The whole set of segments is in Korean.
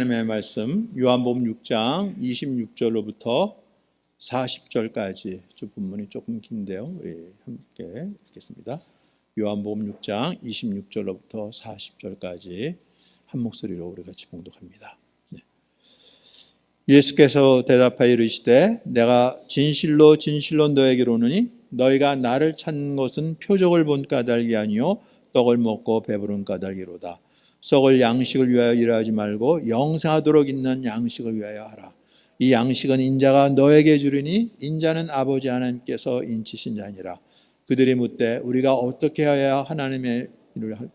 하나님의 말씀 요한복음 6장 26절로부터 40절까지 본문이 조금 긴데요. 우리 함께 읽겠습니다. 요한복음 6장 26절로부터 40절까지 한 목소리로 우리 같이 봉독합니다. 예수께서 대답하여 이르시되 내가 진실로 진실로 너에게 이르노니 너희가 나를 찾는 것은 표적을 본 까닭이 아니요 떡을 먹고 배부른 까닭이로다. 썩을 양식을 위하여 일하지 말고 영생하도록 있는 양식을 위하여 하라. 이 양식은 인자가 너에게 주리니 인자는 아버지 하나님께서 인치신 자니라. 그들이 묻되 우리가 어떻게 하여야 하나님의 일을 할까?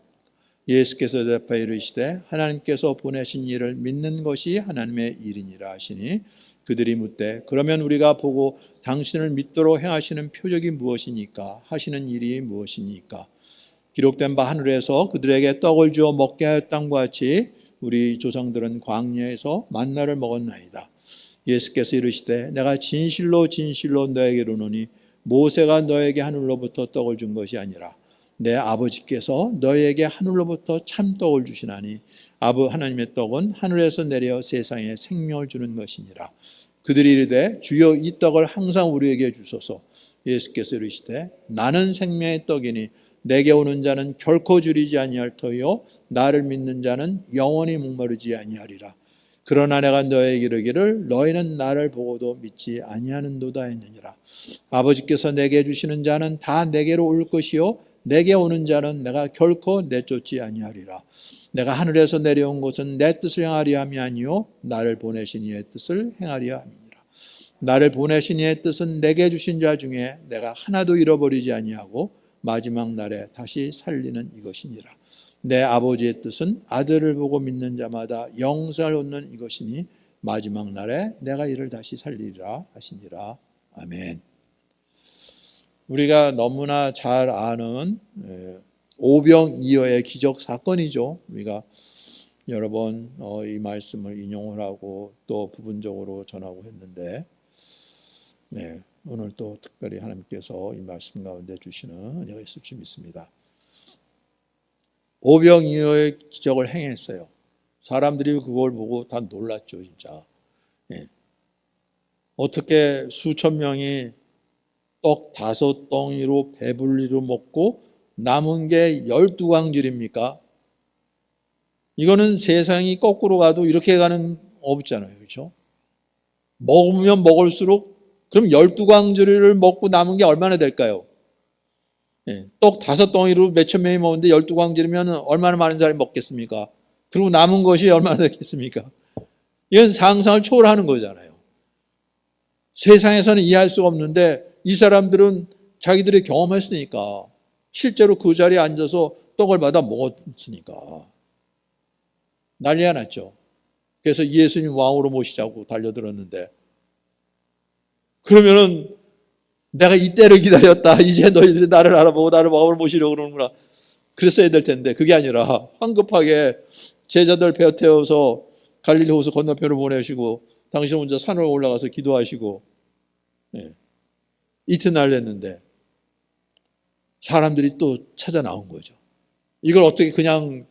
예수께서 대답하여 이르시되 하나님께서 보내신 일을 믿는 것이 하나님의 일이니라 하시니 그들이 묻되 그러면 우리가 보고 당신을 믿도록 행하시는 표적이 무엇이니까 하시는 일이 무엇이니까? 기록된 바 하늘에서 그들에게 떡을 주어 먹게 하였던과 같이 우리 조상들은 광야에서 만나를 먹었나이다. 예수께서 이르시되 내가 진실로 진실로 너에게 이르노니 모세가 너에게 하늘로부터 떡을 준 것이 아니라 내 아버지께서 너희에게 하늘로부터 참떡을 주시나니 하나님의 떡은 하늘에서 내려 세상에 생명을 주는 것이니라. 그들이 이르되 주여 이 떡을 항상 우리에게 주소서. 예수께서 이르시되 나는 생명의 떡이니 내게 오는 자는 결코 줄이지 아니할 터요 나를 믿는 자는 영원히 목마르지 아니하리라. 그러나 내가 너에게 이르기를 너희는 나를 보고도 믿지 아니하는도다 했느니라. 아버지께서 내게 주시는 자는 다 내게로 올 것이요 내게 오는 자는 내가 결코 내쫓지 아니하리라. 내가 하늘에서 내려온 것은 내 뜻을 행하려 함이 아니요 나를 보내신 이의 뜻을 행하려 함이니라. 나를 보내신 이의 뜻은 내게 주신 자 중에 내가 하나도 잃어버리지 아니하고 마지막 날에 다시 살리는 이것이니라. 내 아버지의 뜻은 아들을 보고 믿는 자마다 영생을 얻는 이것이니 마지막 날에 내가 이를 다시 살리리라 하시니라. 아멘. 우리가 너무나 잘 아는 오병이어의 기적 사건이죠. 우리가 여러 번 이 말씀을 인용을 하고 또 부분적으로 전하고 했는데 오늘 또 특별히 하나님께서 이 말씀 가운데 주시는 은혜가 있을 줄 믿습니다. 오병이어의 기적을 행했어요. 사람들이 그걸 보고 다 놀랐죠, 진짜. 어떻게 수천 명이 떡 5덩이로 배불리로 먹고 남은 게 12광질입니까? 이거는 세상이 거꾸로 가도 이렇게 가는 없잖아요. 그렇죠? 먹으면 먹을수록 그럼 12광질을 먹고 남은 게 얼마나 될까요? 떡 5덩이로 몇천 명이 먹는데 12광질이면 얼마나 많은 사람이 먹겠습니까? 그리고 남은 것이 얼마나 됐겠습니까? 이건 상상을 초월하는 거잖아요. 세상에서는 이해할 수가 없는데 이 사람들은 자기들이 경험했으니까 실제로 그 자리에 앉아서 떡을 받아 먹었으니까 난리가 났죠. 그래서 예수님 왕으로 모시자고 달려들었는데 그러면은 내가 이때를 기다렸다. 이제 너희들이 나를 알아보고 나를 왕으로 모시려고 그러는구나. 그랬어야 될 텐데 그게 아니라 황급하게 제자들 배어 태워서 갈릴리 호수 건너편으로 보내시고 당신 혼자 산으로 올라가서 기도하시고 이튿날 됐는데 사람들이 또 찾아 나온 거죠. 이걸 어떻게 그냥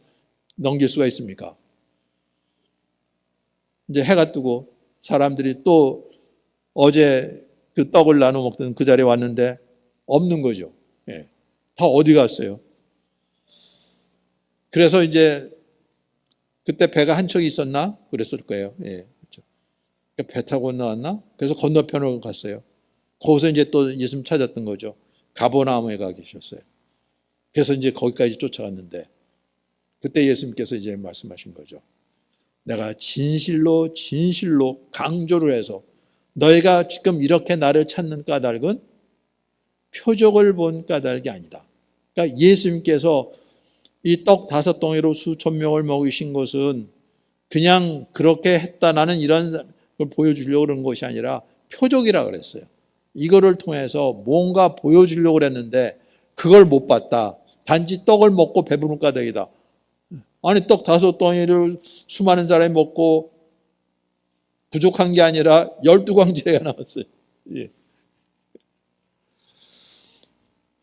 넘길 수가 있습니까? 이제 해가 뜨고 사람들이 또 어제 그 떡을 나눠 먹던 그 자리에 왔는데 없는 거죠. 다 어디 갔어요? 그래서 이제 그때 배가 한 척이 있었나? 그랬을 거예요. 그렇죠. 배 타고 나왔나? 그래서 건너편으로 갔어요. 거기서 이제 또 예수님 찾았던 거죠. 가버나움에 가 계셨어요. 그래서 이제 거기까지 쫓아갔는데 그때 예수님께서 이제 말씀하신 거죠. 내가 진실로 진실로 강조를 해서 너희가 지금 이렇게 나를 찾는 까닭은 표적을 본 까닭이 아니다. 그러니까 예수님께서 이 떡 5덩이로 수천 명을 먹이신 것은 그냥 그렇게 했다 나는 이런 걸 보여주려고 그런 것이 아니라 표적이라 그랬어요. 이거를 통해서 뭔가 보여주려고 그랬는데 그걸 못 봤다. 단지 떡을 먹고 배부른 까닭이다. 아니 떡 5덩이를 수많은 사람이 먹고 부족한 게 아니라 12광지가 나왔어요.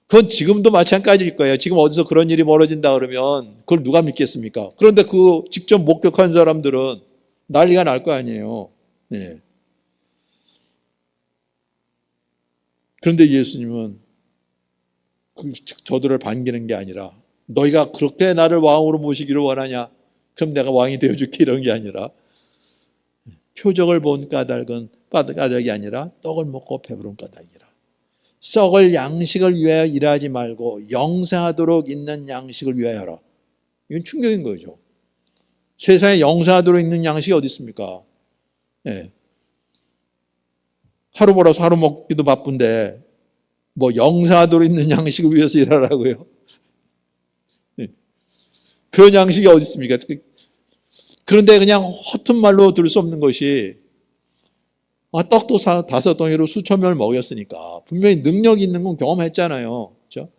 그건 지금도 마찬가지일 거예요. 지금 어디서 그런 일이 벌어진다 그러면 그걸 누가 믿겠습니까? 그런데 그 직접 목격한 사람들은 난리가 날 거 아니에요. 예. 그런데 예수님은 저들을 반기는 게 아니라 너희가 그렇게 나를 왕으로 모시기를 원하냐? 그럼 내가 왕이 되어줄게 이런 게 아니라 표적을 본 까닭이 아니라 떡을 먹고 배부른 까닭이라. 썩을 양식을 위하여 일하지 말고 영생하도록 있는 양식을 위하여 하라. 이건 충격인 거죠. 세상에 영생하도록 있는 양식이 어디 있습니까? 예. 하루 벌어서 하루 먹기도 바쁜데 뭐 영생하도록 있는 양식을 위해서 일하라고요? 예. 그런 양식이 어디 있습니까? 그런데 그냥 허튼 말로 들을 수 없는 것이 떡도 5덩이로 수천 명을 먹였으니까 분명히 능력이 있는 건 경험했잖아요. 그렇죠?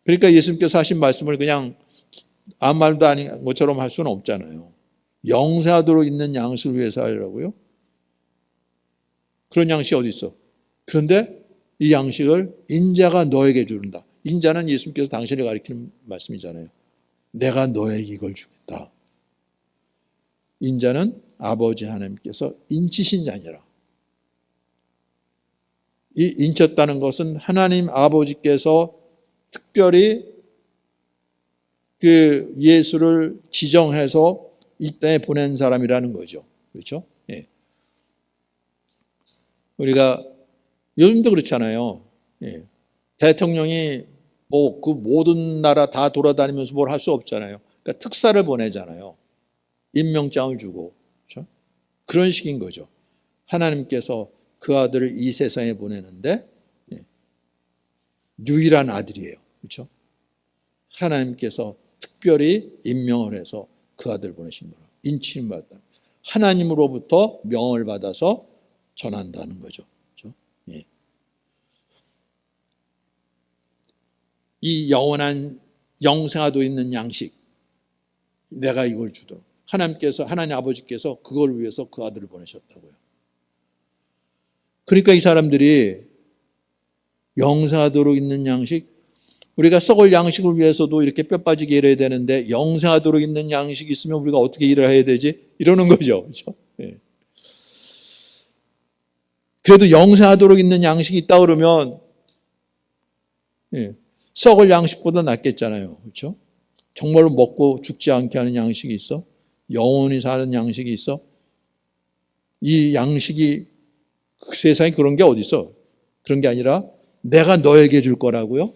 그러니까 예수님께서 하신 말씀을 그냥 아무 말도 아닌 것처럼 할 수는 없잖아요. 영생하도록 있는 양식을 위해서 하려고요. 그런 양식이 어디 있어? 그런데 이 양식을 인자가 너에게 주는다. 인자는 예수님께서 당신을 가리키는 말씀이잖아요. 내가 너에게 이걸 주겠다. 인자는 아버지 하나님께서 인치신 자니라. 이 인쳤다는 것은 하나님 아버지께서 특별히 그 예수를 지정해서 이 땅에 보낸 사람이라는 거죠. 그렇죠? 예. 우리가 요즘도 그렇잖아요. 예. 대통령이 뭐 그 모든 나라 다 돌아다니면서 뭘 할 수 없잖아요. 그러니까 특사를 보내잖아요. 임명장을 주고. 그렇죠? 그런 식인 거죠. 하나님께서 그 아들을 이 세상에 보내는데 유일한 아들이에요. 그렇죠? 하나님께서 특별히 임명을 해서 그 아들 보내신 거라. 인치임 받다. 하나님으로부터 명을 받아서 전한다는 거죠. 그렇죠? 예. 이 영원한 영생하도 있는 양식, 내가 이걸 주도록 하나님 아버지께서 그걸 위해서 그 아들을 보내셨다고요. 그러니까 이 사람들이 영생하도록 있는 양식, 우리가 썩을 양식을 위해서도 이렇게 뼈 빠지게 일해야 되는데 영생하도록 있는 양식이 있으면 우리가 어떻게 일을 해야 되지? 이러는 거죠. 그렇죠? 예. 그래도 영생하도록 있는 양식이 있다 그러면 썩을 양식보다 낫겠잖아요. 그렇죠? 정말로 먹고 죽지 않게 하는 양식이 있어? 영원히 사는 양식이 있어? 이 양식이 그 세상에 그런 게 어디 있어? 그런 게 아니라 내가 너에게 줄 거라고요?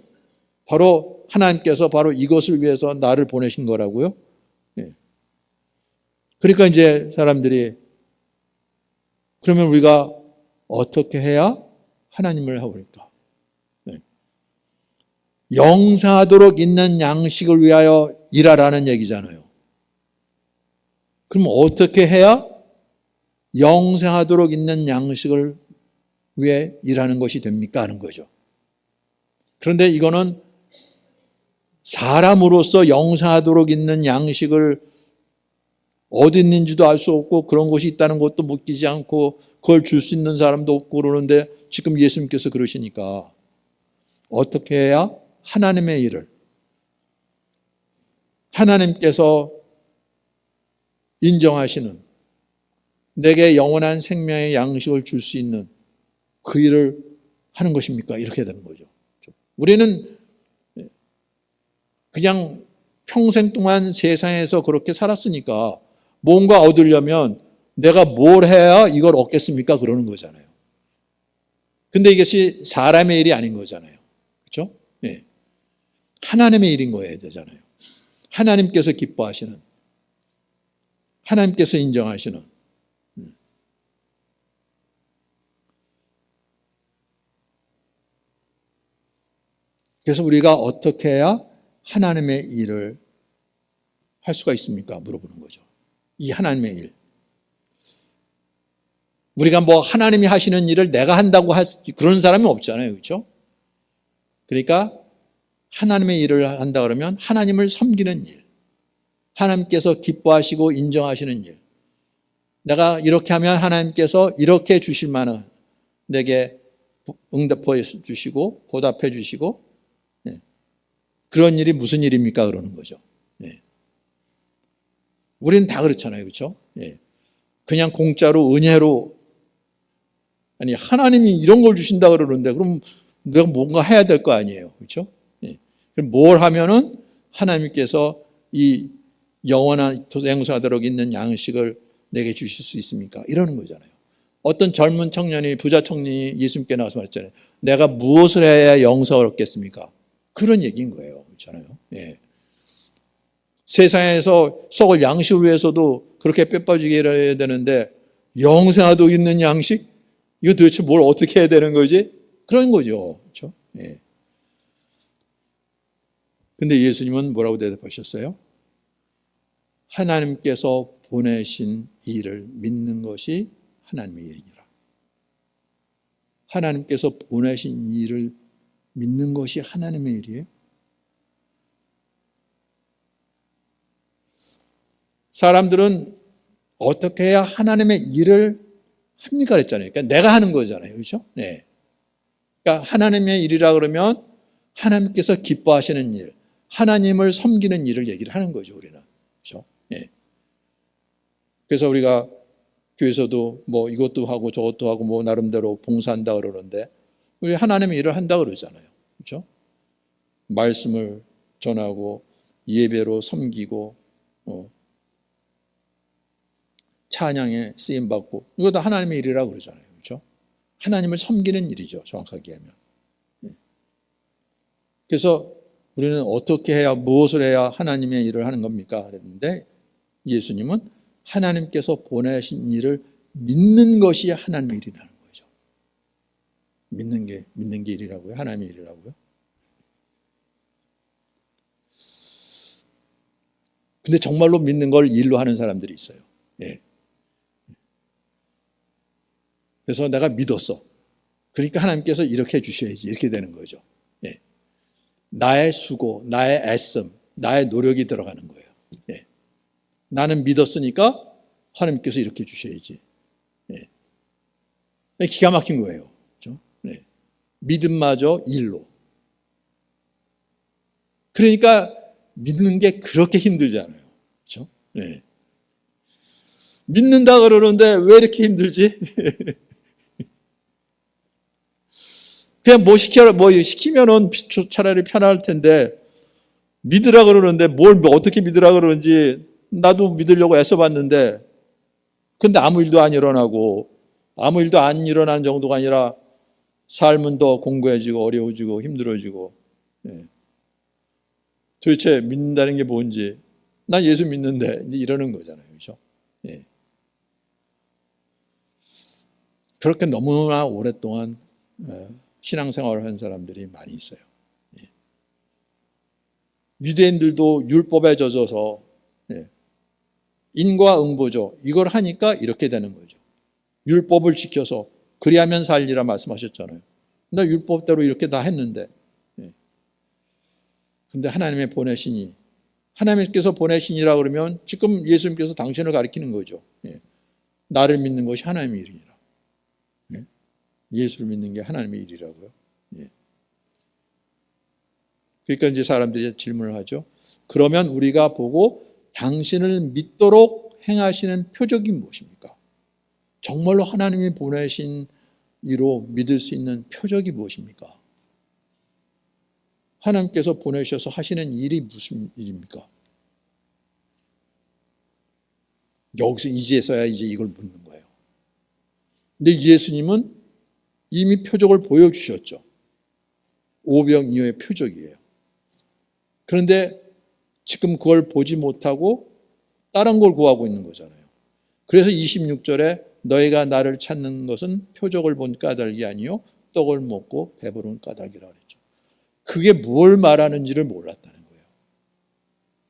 바로 하나님께서 바로 이것을 위해서 나를 보내신 거라고요? 예. 그러니까 이제 사람들이 그러면 우리가 어떻게 해야 하나님을 하오리까? 예. 영생하도록 있는 양식을 위하여 일하라는 얘기잖아요. 그럼 어떻게 해야 영생하도록 있는 양식을 위해 일하는 것이 됩니까? 하는 거죠. 그런데 이거는 사람으로서 영생하도록 있는 양식을 어디 있는지도 알 수 없고 그런 것이 있다는 것도 믿기지 않고 그걸 줄 수 있는 사람도 없고 그러는데 지금 예수님께서 그러시니까 어떻게 해야 하나님의 일을 하나님께서 인정하시는 내게 영원한 생명의 양식을 줄 수 있는 그 일을 하는 것입니까? 이렇게 되는 거죠. 우리는 그냥 평생 동안 세상에서 그렇게 살았으니까 뭔가 얻으려면 내가 뭘 해야 이걸 얻겠습니까? 그러는 거잖아요. 근데 이것이 사람의 일이 아닌 거잖아요. 그렇죠? 예. 하나님의 일인 거여야 되잖아요. 하나님께서 기뻐하시는, 하나님께서 인정하시는. 그래서 우리가 어떻게 해야 하나님의 일을 할 수가 있습니까? 물어보는 거죠. 이 하나님의 일. 우리가 뭐 하나님이 하시는 일을 내가 한다고 그런 사람이 없잖아요. 그렇죠? 그러니까 하나님의 일을 한다 그러면 하나님을 섬기는 일. 하나님께서 기뻐하시고 인정하시는 일. 내가 이렇게 하면 하나님께서 이렇게 주실 만한 내게 응답해 주시고 보답해 주시고 그런 일이 무슨 일입니까? 그러는 거죠. 우리는 다 그렇잖아요. 그렇죠? 그냥 공짜로 은혜로, 아니 하나님이 이런 걸 주신다 그러는데 그럼 내가 뭔가 해야 될 거 아니에요. 그렇죠? 예. 그럼 뭘 하면은 하나님께서 이 영원한 영생하도록 있는 양식을 내게 주실 수 있습니까? 이러는 거잖아요. 어떤 젊은 청년이, 부자 청년이 예수님께 나와서 말했잖아요. 내가 무엇을 해야 영생을 얻겠습니까? 그런 얘기인 거예요. 그렇잖아요. 예. 세상에서 썩을 양식을 위해서도 그렇게 빼빠지게 일해야 되는데 영생하도 있는 양식? 이거 도대체 뭘 어떻게 해야 되는 거지? 그런 거죠. 그렇죠? 예. 근데 예수님은 뭐라고 대답하셨어요? 하나님께서 보내신 일을 믿는 것이 하나님의 일이니라. 하나님께서 보내신 일을 믿는 것이 하나님의 일이에요? 사람들은 어떻게 해야 하나님의 일을 합니까? 그랬잖아요. 그러니까 내가 하는 거잖아요. 그렇죠? 네. 그러니까 하나님의 일이라 그러면 하나님께서 기뻐하시는 일, 하나님을 섬기는 일을 얘기를 하는 거죠, 우리는. 그렇죠? 네. 그래서 우리가 교회에서도 뭐 이것도 하고 저것도 하고 뭐 나름대로 봉사한다 그러는데 우리 하나님의 일을 한다 그러잖아요. 그렇죠? 말씀을 전하고 예배로 섬기고 찬양에 쓰임 받고 이것도 하나님의 일이라고 그러잖아요. 그렇죠? 하나님을 섬기는 일이죠. 정확하게 하면. 그래서 우리는 어떻게 해야, 무엇을 해야 하나님의 일을 하는 겁니까? 그랬는데 예수님은 하나님께서 보내신 일을 믿는 것이 하나님의 일이라는 거죠. 믿는 게 일이라고요? 하나님의 일이라고요? 근데 정말로 믿는 걸 일로 하는 사람들이 있어요. 예. 그래서 내가 믿었어. 그러니까 하나님께서 이렇게 해주셔야지. 이렇게 되는 거죠. 예. 나의 수고, 나의 애씀, 나의 노력이 들어가는 거예요. 예. 나는 믿었으니까 하나님께서 이렇게 해주셔야지. 예. 기가 막힌 거예요. 그렇죠? 예. 믿음마저 일로. 그러니까 믿는 게 그렇게 힘들잖아요. 그렇죠? 예. 믿는다 그러는데 왜 이렇게 힘들지? 그냥 뭐 시키면은 차라리 편할 텐데, 믿으라 그러는데 뭘 어떻게 믿으라 그러는지 나도 믿으려고 애써봤는데, 근데 아무 일도 안 일어나고, 아무 일도 안 일어난 정도가 아니라 삶은 더 공고해지고 어려워지고 힘들어지고, 예. 도대체 믿는다는 게 뭔지, 난 예수 믿는데, 이러는 거잖아요. 그렇죠? 예. 그렇게 너무나 오랫동안 신앙생활을 한 사람들이 많이 있어요. 유대인들도 율법에 젖어서 인과응보죠. 이걸 하니까 이렇게 되는 거죠. 율법을 지켜서 그리하면 살리라 말씀하셨잖아요. 나 율법대로 이렇게 다 했는데, 근데 하나님께서 보내시니라 그러면 지금 예수님께서 당신을 가리키는 거죠. 나를 믿는 것이 하나님의 일이니라. 예수를 믿는 게 하나님의 일이라고요. 그러니까 이제 사람들이 질문을 하죠. 그러면 우리가 보고 당신을 믿도록 행하시는 표적이 무엇입니까? 정말로 하나님이 보내신 이로 믿을 수 있는 표적이 무엇입니까? 하나님께서 보내셔서 하시는 일이 무슨 일입니까? 여기서 이제서야 이제 이걸 묻는 거예요. 근데 예수님은 이미 표적을 보여주셨죠. 오병 이어의 표적이에요. 그런데 지금 그걸 보지 못하고 다른 걸 구하고 있는 거잖아요. 그래서 26절에 너희가 나를 찾는 것은 표적을 본 까닭이 아니요 떡을 먹고 배부른 까닭이라 그랬죠. 그게 뭘 말하는지를 몰랐다는 거예요.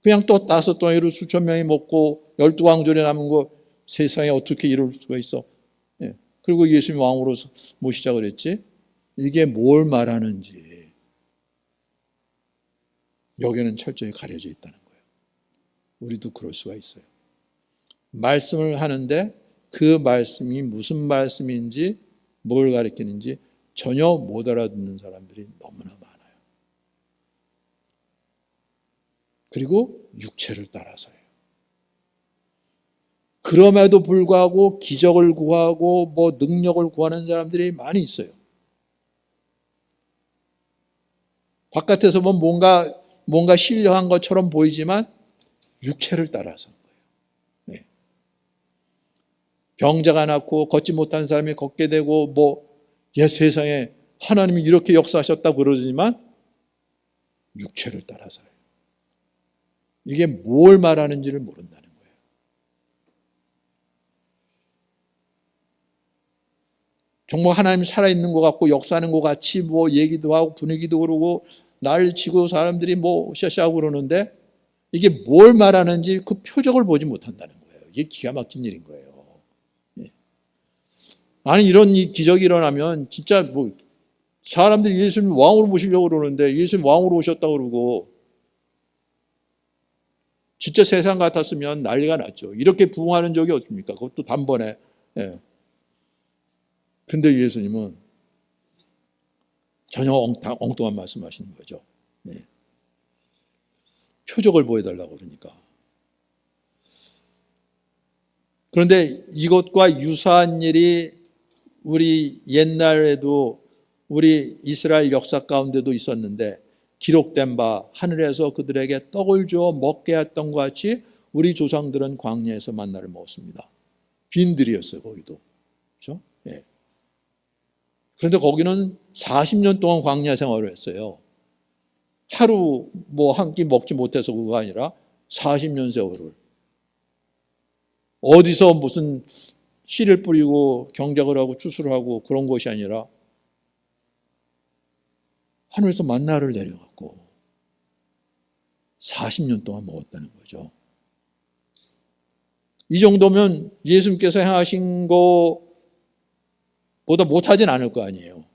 그냥 또 5덩이로 수천 명이 먹고 12광절에 남은 거 세상에 어떻게 이럴 수가 있어. 그리고 예수님이 왕으로 모시자 그랬지. 이게 뭘 말하는지 여기는 철저히 가려져 있다는 거예요. 우리도 그럴 수가 있어요. 말씀을 하는데 그 말씀이 무슨 말씀인지 뭘 가리키는지 전혀 못 알아듣는 사람들이 너무나 많아요. 그리고 육체를 따라서요. 그럼에도 불구하고 기적을 구하고 뭐 능력을 구하는 사람들이 많이 있어요. 바깥에서 보면 뭔가 신령한 것처럼 보이지만 육체를 따라서. 네. 병자가 낫고 걷지 못한 사람이 걷게 되고 세상에 하나님이 이렇게 역사하셨다고 그러지만 육체를 따라서요. 이게 뭘 말하는지를 모른다는 거예요. 정말 하나님 살아있는 것 같고 역사하는 것 같이 얘기도 하고 분위기도 그러고 날 치고 사람들이 샤샤하고 그러는데 이게 뭘 말하는지 그 표적을 보지 못한다는 거예요. 이게 기가 막힌 일인 거예요. 아니 이런 기적이 일어나면 진짜 사람들이 예수님 왕으로 모시려고 그러는데 예수님 왕으로 오셨다고 그러고 진짜 세상 같았으면 난리가 났죠. 이렇게 부흥하는 적이 없습니까? 그것도 단번에. 근데 예수님은 전혀 엉뚱한 말씀하시는 거죠. 표적을 보여달라고 그러니까. 그런데 이것과 유사한 일이 우리 옛날에도 우리 이스라엘 역사 가운데도 있었는데 기록된 바 하늘에서 그들에게 떡을 주어 먹게 했던 것 같이 우리 조상들은 광야에서 만나를 먹었습니다. 빈들이었어요, 거기도. 그렇죠? 예. 그런데 거기는 40년 동안 광야 생활을 했어요. 하루 한 끼 먹지 못해서 그거 아니라 40년 세월을. 어디서 무슨 씨를 뿌리고 경작을 하고 추수를 하고 그런 것이 아니라 하늘에서 만나를 내려갖고 40년 동안 먹었다는 거죠. 이 정도면 예수님께서 행하신 것보다 못하진 않을 거 아니에요.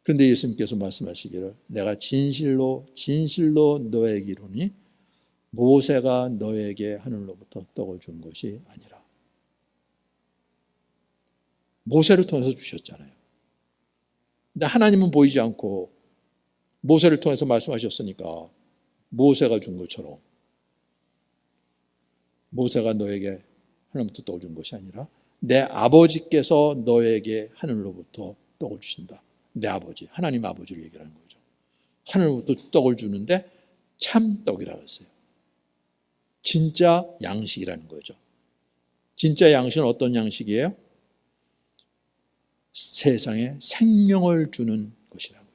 그런데 예수님께서 말씀하시기를 내가 진실로 너에게 이르노니 모세가 너에게 하늘로부터 떡을 준 것이 아니라. 모세를 통해서 주셨잖아요. 근데 하나님은 보이지 않고 모세를 통해서 말씀하셨으니까 모세가 준 것처럼 모세가 너에게 하늘로부터 떡을 준 것이 아니라 내 아버지께서 너에게 하늘로부터 떡을 주신다. 내 아버지, 하나님 아버지를 얘기하는 거죠. 하늘로부터 떡을 주는데 참 떡이라고 했어요. 진짜 양식이라는 거죠. 진짜 양식은 어떤 양식이에요? 세상에 생명을 주는 것이라고요.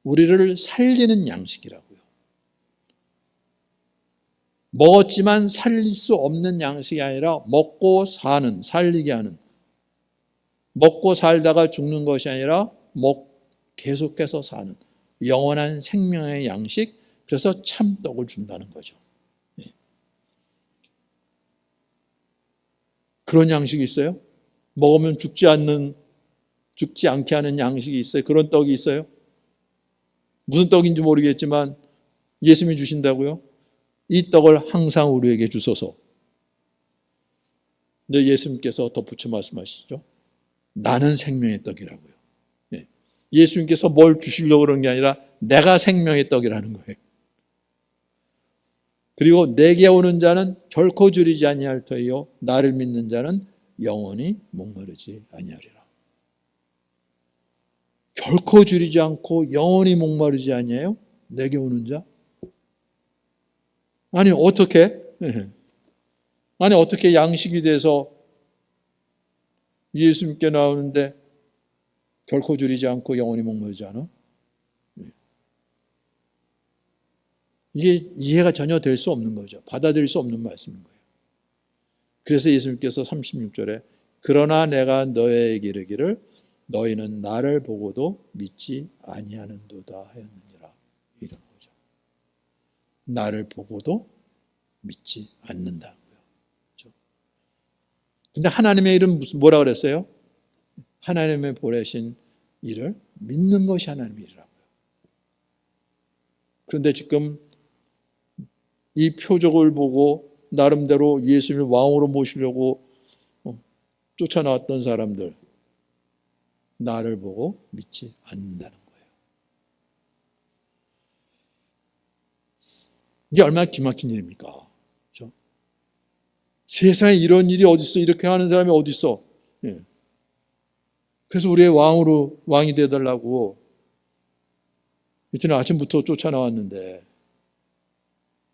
우리를 살리는 양식이라고요. 먹었지만 살릴 수 없는 양식이 아니라 먹고 사는, 살리게 하는, 먹고 살다가 죽는 것이 아니라 계속해서 사는 영원한 생명의 양식, 그래서 참떡을 준다는 거죠. 그런 양식이 있어요? 먹으면 죽지 않게 하는 양식이 있어요? 그런 떡이 있어요? 무슨 떡인지 모르겠지만 예수님이 주신다고요? 이 떡을 항상 우리에게 주소서. 근데 예수님께서 덧붙여 말씀하시죠. 나는 생명의 떡이라고요. 예수님께서 뭘 주시려고 그런 게 아니라 내가 생명의 떡이라는 거예요. 그리고 내게 오는 자는 결코 줄이지 아니할 터이요 나를 믿는 자는 영원히 목마르지 아니하리라. 결코 줄이지 않고 영원히 목마르지 아니해요? 내게 오는 자? 아니 어떻게 양식이 돼서 예수님께 나오는데 결코 줄이지 않고 영원히 목마르지 않아? 이게 이해가 전혀 될 수 없는 거죠. 받아들일 수 없는 말씀인 거예요. 그래서 예수님께서 36절에 그러나 내가 너희에게 이르기를 너희는 나를 보고도 믿지 아니하는도다 하였느니라. 이런 거죠. 나를 보고도 믿지 않는다고요. 그렇죠? 근데 하나님의 일은 뭐라 그랬어요? 하나님의 보내신 일을 믿는 것이 하나님의 일이라고요. 그런데 지금 이 표적을 보고 나름대로 예수님을 왕으로 모시려고 쫓아나왔던 사람들, 나를 보고 믿지 않는다는 거예요. 이게 얼마나 기막힌 일입니까? 그렇죠? 세상에 이런 일이 어디 있어? 이렇게 하는 사람이 어디 있어? 예. 그래서 우리의 왕이 되어달라고 이튿날 아침부터 쫓아나왔는데,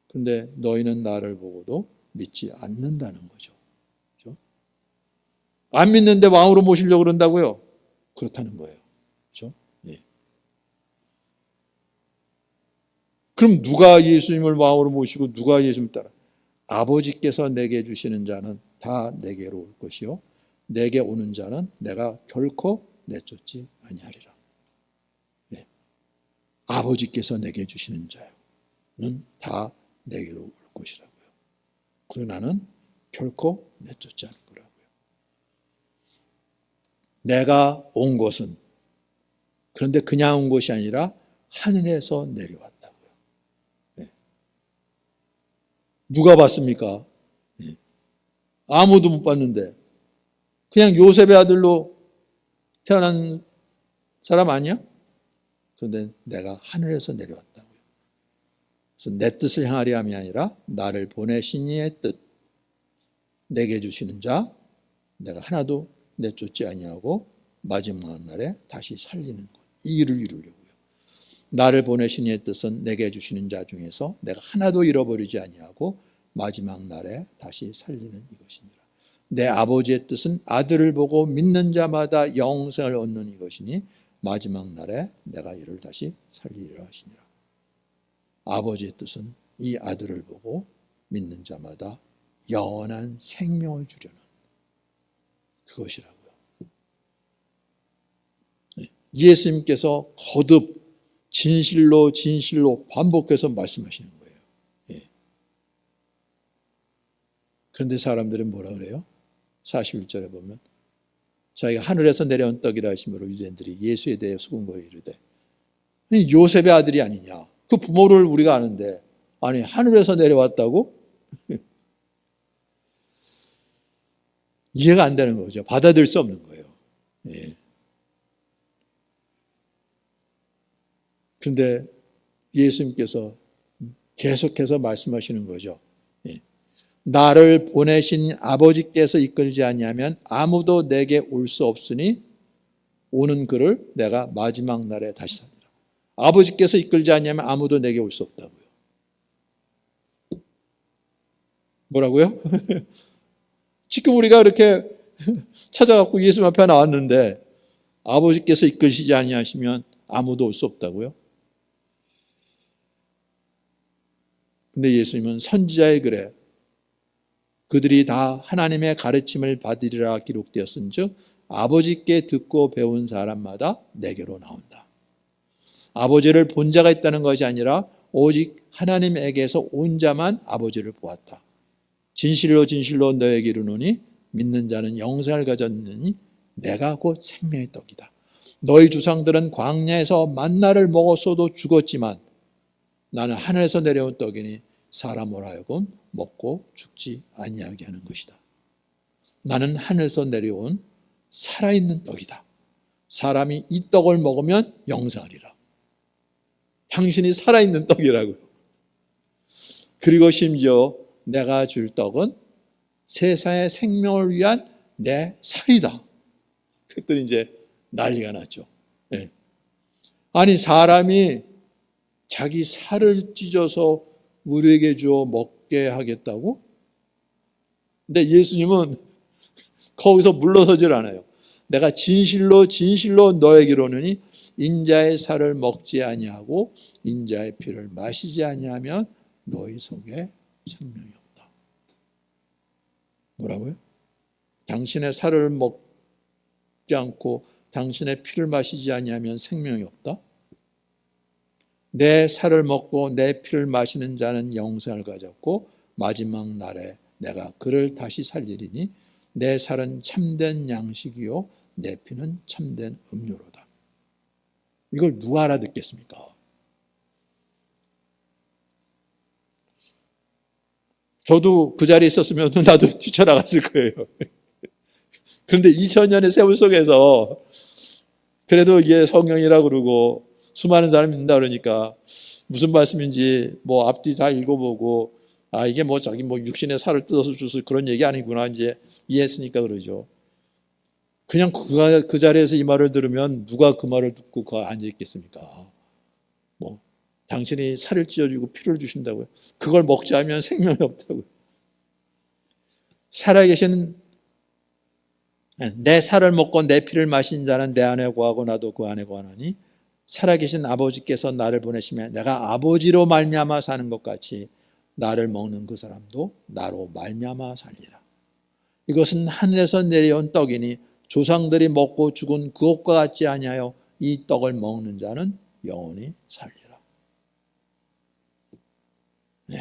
근데 너희는 나를 보고도 믿지 않는다는 거죠. 그렇죠? 안 믿는데 왕으로 모시려고 그런다고요? 그렇다는 거예요. 그렇죠? 예. 그럼 누가 예수님을 왕으로 모시고 누가 예수님을 따라? 아버지께서 내게 주시는 자는 다 내게로 올 것이요 내게 오는 자는 내가 결코 내쫓지 아니하리라. 네. 아버지께서 내게 주시는 자는 다 내게로 올 것이라고요. 그러나 나는 결코 내쫓지 않을 거라고요. 내가 온 것은 그런데 그냥 온 것이 아니라 하늘에서 내려왔다고요. 네. 누가 봤습니까? 네. 아무도 못 봤는데 그냥 요셉의 아들로 태어난 사람 아니야? 그런데 내가 하늘에서 내려왔다고요. 그래서 내 뜻을 향하리 함이 아니라 나를 보내신 이의 뜻, 내게 주시는 자 내가 하나도 내쫓지 아니하고 마지막 날에 다시 살리는 것, 이 일을 이루려고요. 나를 보내신 이의 뜻은 내게 주시는 자 중에서 내가 하나도 잃어버리지 아니하고 마지막 날에 다시 살리는 이것이니라. 내 아버지의 뜻은 아들을 보고 믿는 자마다 영생을 얻는 이것이니 마지막 날에 내가 이를 다시 살리리라 하시니라. 아버지의 뜻은 이 아들을 보고 믿는 자마다 영원한 생명을 주려는 그것이라고요. 예수님께서 거듭 진실로 반복해서 말씀하시는 거예요. 예. 그런데 사람들은 뭐라 그래요? 41절에 보면 자기가 하늘에서 내려온 떡이라 하심으로 유대인들이 예수에 대해 수군거리 이르되 요셉의 아들이 아니냐? 그 부모를 우리가 아는데 아니 하늘에서 내려왔다고? 이해가 안 되는 거죠. 받아들일 수 없는 거예요. 예. 그런데 예수님께서 계속해서 말씀하시는 거죠. 예. 나를 보내신 아버지께서 이끌지 아니하면 아무도 내게 올 수 없으니 오는 그를 내가 마지막 날에 다시 살리라. 아버지께서 이끌지 아니하면 아무도 내게 올 수 없다고요. 뭐라고요? 지금 우리가 이렇게 찾아갖고 예수님 앞에 나왔는데 아버지께서 이끌시지 아니하시면 아무도 올 수 없다고요? 근데 예수님은 선지자의 글에 그들이 다 하나님의 가르침을 받으리라 기록되었은즉 아버지께 듣고 배운 사람마다 내게로 나온다. 아버지를 본 자가 있다는 것이 아니라 오직 하나님에게서 온 자만 아버지를 보았다. 진실로 너에게 이르노니 믿는 자는 영생을 가졌느니 내가 곧 생명의 떡이다. 너희 주상들은 광야에서 만나를 먹었어도 죽었지만 나는 하늘에서 내려온 떡이니 사람으로 하여금 먹고 죽지 아니하게 하는 것이다. 나는 하늘에서 내려온 살아있는 떡이다. 사람이 이 떡을 먹으면 영생하리라. 당신이 살아있는 떡이라고요. 그리고 심지어 내가 줄 떡은 세상의 생명을 위한 내 살이다. 그랬더니 이제 난리가 났죠. 네. 아니 사람이 자기 살을 찢어서 우리에게 주어 먹게 하겠다고? 근데 예수님은 거기서 물러서질 않아요. 내가 진실로 너에게 이르노니 인자의 살을 먹지 아니하고 인자의 피를 마시지 아니하면 너희 속에 생명이 없다. 뭐라고요? 당신의 살을 먹지 않고 당신의 피를 마시지 아니하면 생명이 없다? 내 살을 먹고 내 피를 마시는 자는 영생을 가졌고 마지막 날에 내가 그를 다시 살리리니 내 살은 참된 양식이요 내 피는 참된 음료로다. 이걸 누가 알아듣겠습니까? 저도 그 자리에 있었으면 나도 뛰쳐나갔을 거예요. 그런데 2000년의 세월 속에서 그래도 이게 성령이라고 그러고 수많은 사람이 있다 그러니까 무슨 말씀인지 뭐 앞뒤 다 읽어보고 이게 뭐 자기 뭐 육신의 살을 뜯어서 주서 그런 얘기 아니구나 이제 이해했으니까 그러죠. 그냥 그 자리에서 이 말을 들으면 누가 그 말을 듣고 그 앉아 있겠습니까? 뭐 당신이 살을 찢어주고 피를 주신다고요. 그걸 먹지 않으면 생명이 없다고요. 살아계신 내 살을 먹고 내 피를 마신 자는 내 안에 거하고 나도 그 안에 거하나니 살아계신 아버지께서 나를 보내시면 내가 아버지로 말미암아 사는 것 같이 나를 먹는 그 사람도 나로 말미암아 살리라. 이것은 하늘에서 내려온 떡이니 조상들이 먹고 죽은 그것과 같지 아니하여 이 떡을 먹는 자는 영원히 살리라. 네.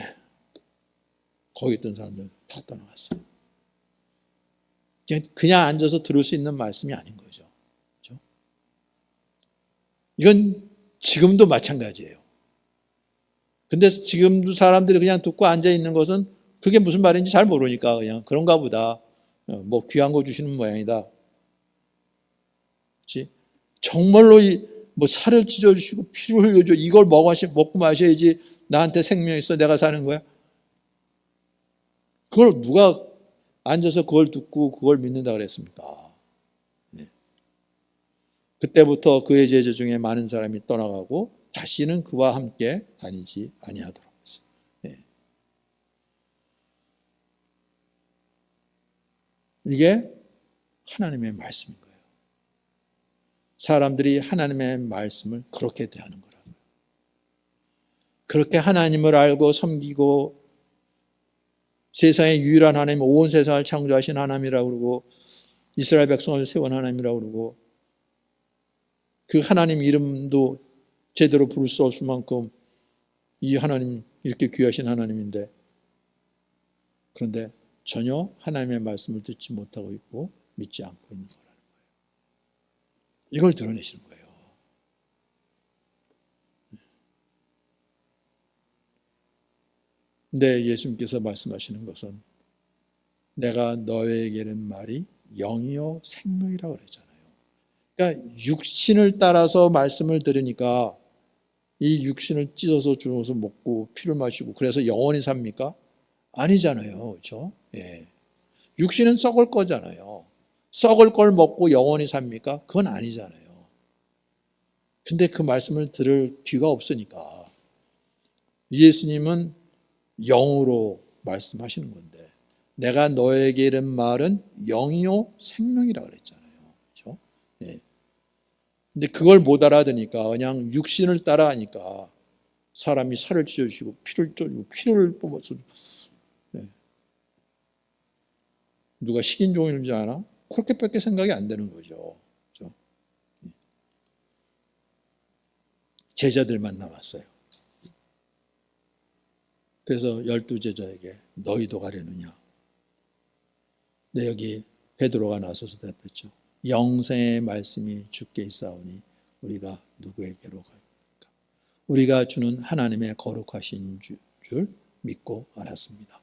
거기 있던 사람들 다 떠나갔어요. 그냥 앉아서 들을 수 있는 말씀이 아닌 거죠. 그렇죠? 이건 지금도 마찬가지예요. 근데 지금도 사람들이 그냥 듣고 앉아 있는 것은 그게 무슨 말인지 잘 모르니까 그냥 그런가 보다. 뭐 귀한 거 주시는 모양이다. 그렇지? 정말로 뭐 살을 찢어주시고 피를 흘려줘 이걸 먹고 마셔야지 나한테 생명이 있어 내가 사는 거야. 그걸 누가 앉아서 그걸 듣고 그걸 믿는다 그랬습니까? 네. 그때부터 그의 제자 중에 많은 사람이 떠나가고 다시는 그와 함께 다니지 아니하도록 했어요. 네. 이게 하나님의 말씀인 거예요. 사람들이 하나님의 말씀을 그렇게 대하는 거라고요. 그렇게 하나님을 알고 섬기고 세상의 유일한 하나님, 온 세상을 창조하신 하나님이라고 그러고 이스라엘 백성을 세운 하나님이라고 그러고 그 하나님 이름도 제대로 부를 수 없을 만큼 이 하나님 이렇게 귀하신 하나님인데 그런데 전혀 하나님의 말씀을 듣지 못하고 있고 믿지 않고 있는 거라는 거예요. 이걸 드러내시는 거예요. 근데 예수님께서 말씀하시는 것은 내가 너에게는 말이 영이요 생명이라고 그랬잖아요. 그러니까 육신을 따라서 말씀을 들으니까 이 육신을 찢어서 주어서 먹고 피를 마시고 그래서 영원히 삽니까? 아니잖아요. 그렇죠? 예. 육신은 썩을 거잖아요. 썩을 걸 먹고 영원히 삽니까? 그건 아니잖아요. 근데 그 말씀을 들을 귀가 없으니까 예수님은 영으로 말씀하시는 건데 내가 너에게 이른 말은 영이요 생명이라 그랬잖아요. 그렇죠? 예. 근데 그걸 못 알아듣니까 그냥 육신을 따라하니까 사람이 살을 찢어주시고 피를 쪄주고 피를 뽑아서 누가 식인종인 줄 아나? 그렇게밖에 생각이 안 되는 거죠. 그렇죠? 제자들만 남았어요. 그래서 12제자에게 너희도 가려느냐? 근데 여기 베드로가 나서서 대답했죠. 영생의 말씀이 주께 있사오니 우리가 누구에게로 갈까? 우리가 주는 하나님의 거룩하신 줄 믿고 알았습니다.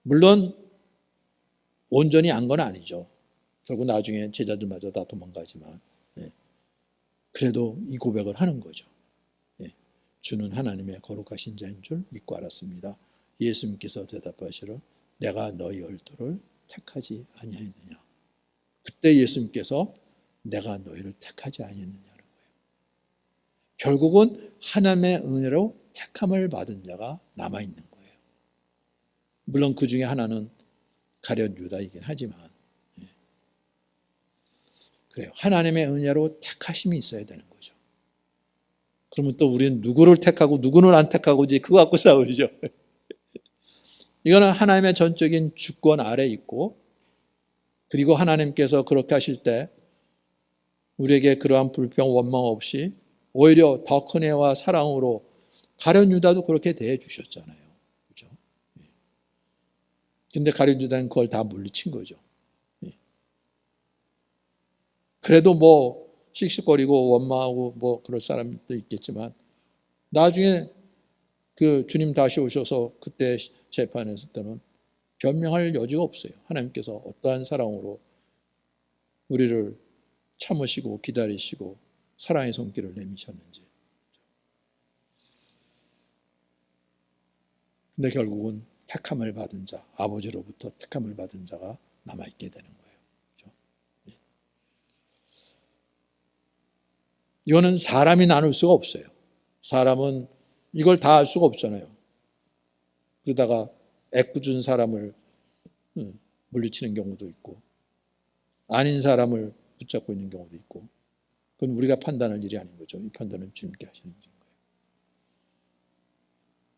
물론 온전히 안 건 아니죠. 결국 나중에 제자들마저 다 도망가지만 그래도 이 고백을 하는 거죠. 주는 하나님의 거룩하신 자인 줄 믿고 알았습니다. 예수님께서 대답하시러 내가 너희 열두를 택하지 아니하였느냐. 그때 예수님께서 내가 너희를 택하지 아니하였느냐는 거예요. 결국은 하나님의 은혜로 택함을 받은 자가 남아있는 거예요. 물론 그 중에 하나는 가룟 유다이긴 하지만 그래요. 하나님의 은혜로 택하심이 있어야 되는 거죠. 그러면 또 우리는 누구를 택하고 누구는 안 택하고 이제 그거 갖고 싸우죠. 이거는 하나님의 전적인 주권 아래 있고 그리고 하나님께서 그렇게 하실 때 우리에게 그러한 불평 원망 없이 오히려 더 큰 애와 사랑으로 가룟 유다도 그렇게 대해 주셨잖아요. 그렇죠? 근데 가룟 유다는 그걸 다 물리친 거죠. 그래도 뭐 씩씩거리고 원망하고 뭐 그럴 사람도 있겠지만 나중에 그 주님 다시 오셔서 그때 재판했을 때는 변명할 여지가 없어요. 하나님께서 어떠한 사랑으로 우리를 참으시고 기다리시고 사랑의 손길을 내미셨는지. 근데 결국은 택함을 받은 자, 아버지로부터 택함을 받은 자가 남아있게 되는 거예요. 그렇죠? 이거는 사람이 나눌 수가 없어요. 사람은 이걸 다 알 수가 없잖아요. 그러다가 애꿎은 사람을 물리치는 경우도 있고 아닌 사람을 붙잡고 있는 경우도 있고 그건 우리가 판단할 일이 아닌 거죠. 이 판단은 주님께 하시는 일인 거예요.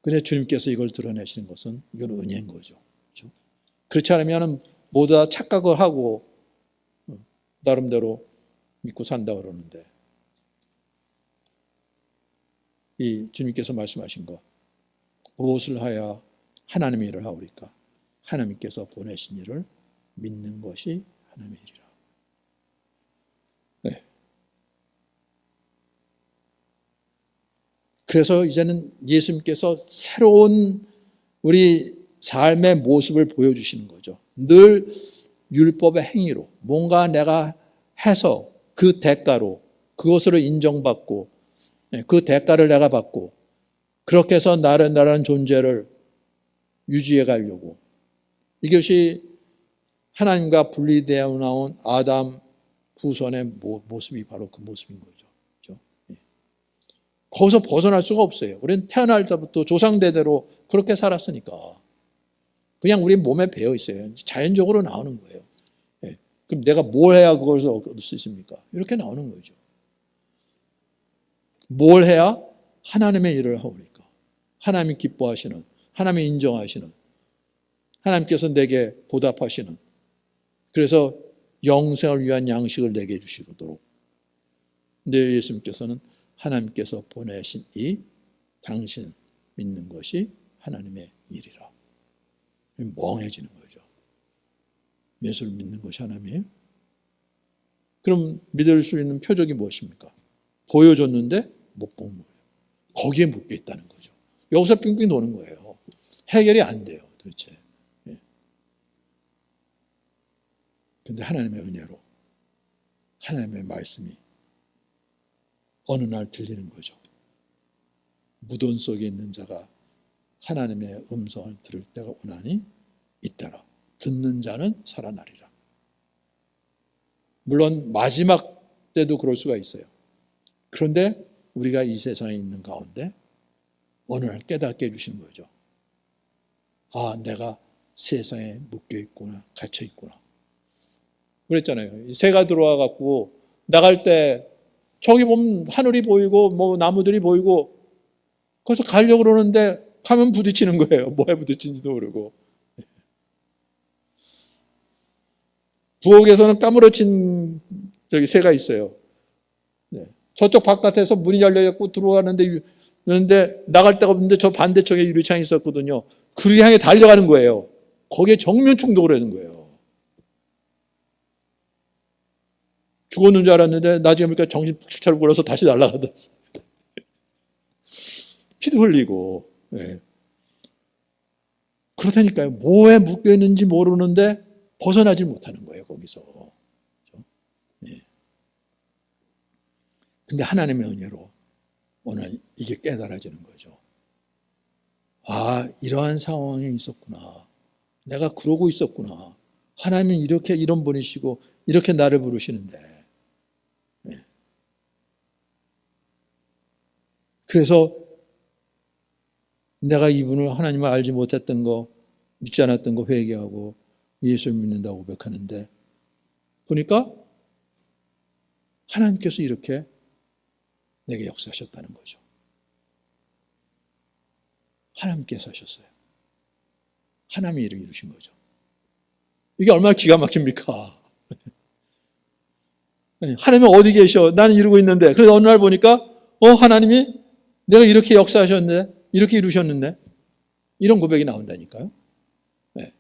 근데 주님께서 이걸 드러내시는 것은 이건 은혜인 거죠. 그렇죠? 그렇지 않으면 모두 다 착각을 하고 나름대로 믿고 산다 그러는데 이 주님께서 말씀하신 것 무엇을 하여 하나님의 일을 하오리까? 하나님께서 보내신 일을 믿는 것이 하나님의 일이라. 네. 그래서 이제는 예수님께서 새로운 우리 삶의 모습을 보여주시는 거죠. 늘 율법의 행위로 뭔가 내가 해서 그 대가로 그것으로 인정받고 그 대가를 내가 받고 그렇게 해서 나른 존재를 유지해 가려고 이것이 하나님과 분리되어 나온 아담 후손의 모습이 바로 그 모습인 거죠. 그렇죠? 거기서 벗어날 수가 없어요. 우리는 태어날 때부터 조상대대로 그렇게 살았으니까 그냥 우리 몸에 배어 있어요. 자연적으로 나오는 거예요. 그럼 내가 뭘 해야 그걸 얻을 수 있습니까? 이렇게 나오는 거죠. 뭘 해야 하나님의 일을 하오니까 하나님이 기뻐하시는 하나님이 인정하시는 하나님께서 내게 보답하시는 그래서 영생을 위한 양식을 내게 주시도록 근데 예수님께서는 하나님께서 보내신 이 당신 믿는 것이 하나님의 일이라 멍해지는 거죠. 예수를 믿는 것이 하나님이에요? 그럼 믿을 수 있는 표적이 무엇입니까? 보여줬는데 못 본 거예요. 거기에 묶여 있다는 거죠. 여기서 빙빙 도는 거예요. 해결이 안 돼요, 도대체. 그런데 하나님의 은혜로 하나님의 말씀이 어느 날 들리는 거죠. 무덤 속에 있는 자가 하나님의 음성을 들을 때가 오나니 잇따라 듣는 자는 살아나리라. 물론 마지막 때도 그럴 수가 있어요. 그런데 우리가 이 세상에 있는 가운데 어느 날 깨닫게 해주시는 거죠. 아, 내가 세상에 묶여있구나, 갇혀있구나. 그랬잖아요. 새가 들어와 갖고 나갈 때 저기 보면 하늘이 보이고 뭐 나무들이 보이고 거기서 가려고 그러는데 가면 부딪히는 거예요. 뭐에 부딪힌지도 모르고. 부엌에서는 까무러친 저기 새가 있어요. 네. 저쪽 바깥에서 문이 열려있고 들어가는데 나갈 데가 없는데 저 반대쪽에 유리창이 있었거든요. 그를 향해 달려가는 거예요. 거기에 정면 충돌을 하는 거예요. 죽었는 줄 알았는데 나중에 보니까 정신 푹 차리고 그래서 다시 날아가다 피도 흘리고. 네. 그렇다니까요. 뭐에 묶여있는지 모르는데 벗어나지 못하는 거예요. 거기서. 네. 근데 하나님의 은혜로 오늘 이게 깨달아지는 거죠. 아, 이러한 상황이 있었구나. 내가 그러고 있었구나. 하나님은 이렇게 이런 분이시고 이렇게 나를 부르시는데. 네. 그래서 내가 이분을 하나님을 알지 못했던 거, 믿지 않았던 거 회개하고 예수를 믿는다고 고백하는데 보니까 하나님께서 이렇게 내게 역사하셨다는 거죠. 하나님께서 하셨어요. 하나님이 일을 이루신 거죠. 이게 얼마나 기가 막힙니까? 하나님은 어디 계셔? 나는 이루고 있는데. 그래서 어느 날 보니까 하나님이 내가 이렇게 역사하셨는데 이렇게 이루셨는데 이런 고백이 나온다니까요. 네.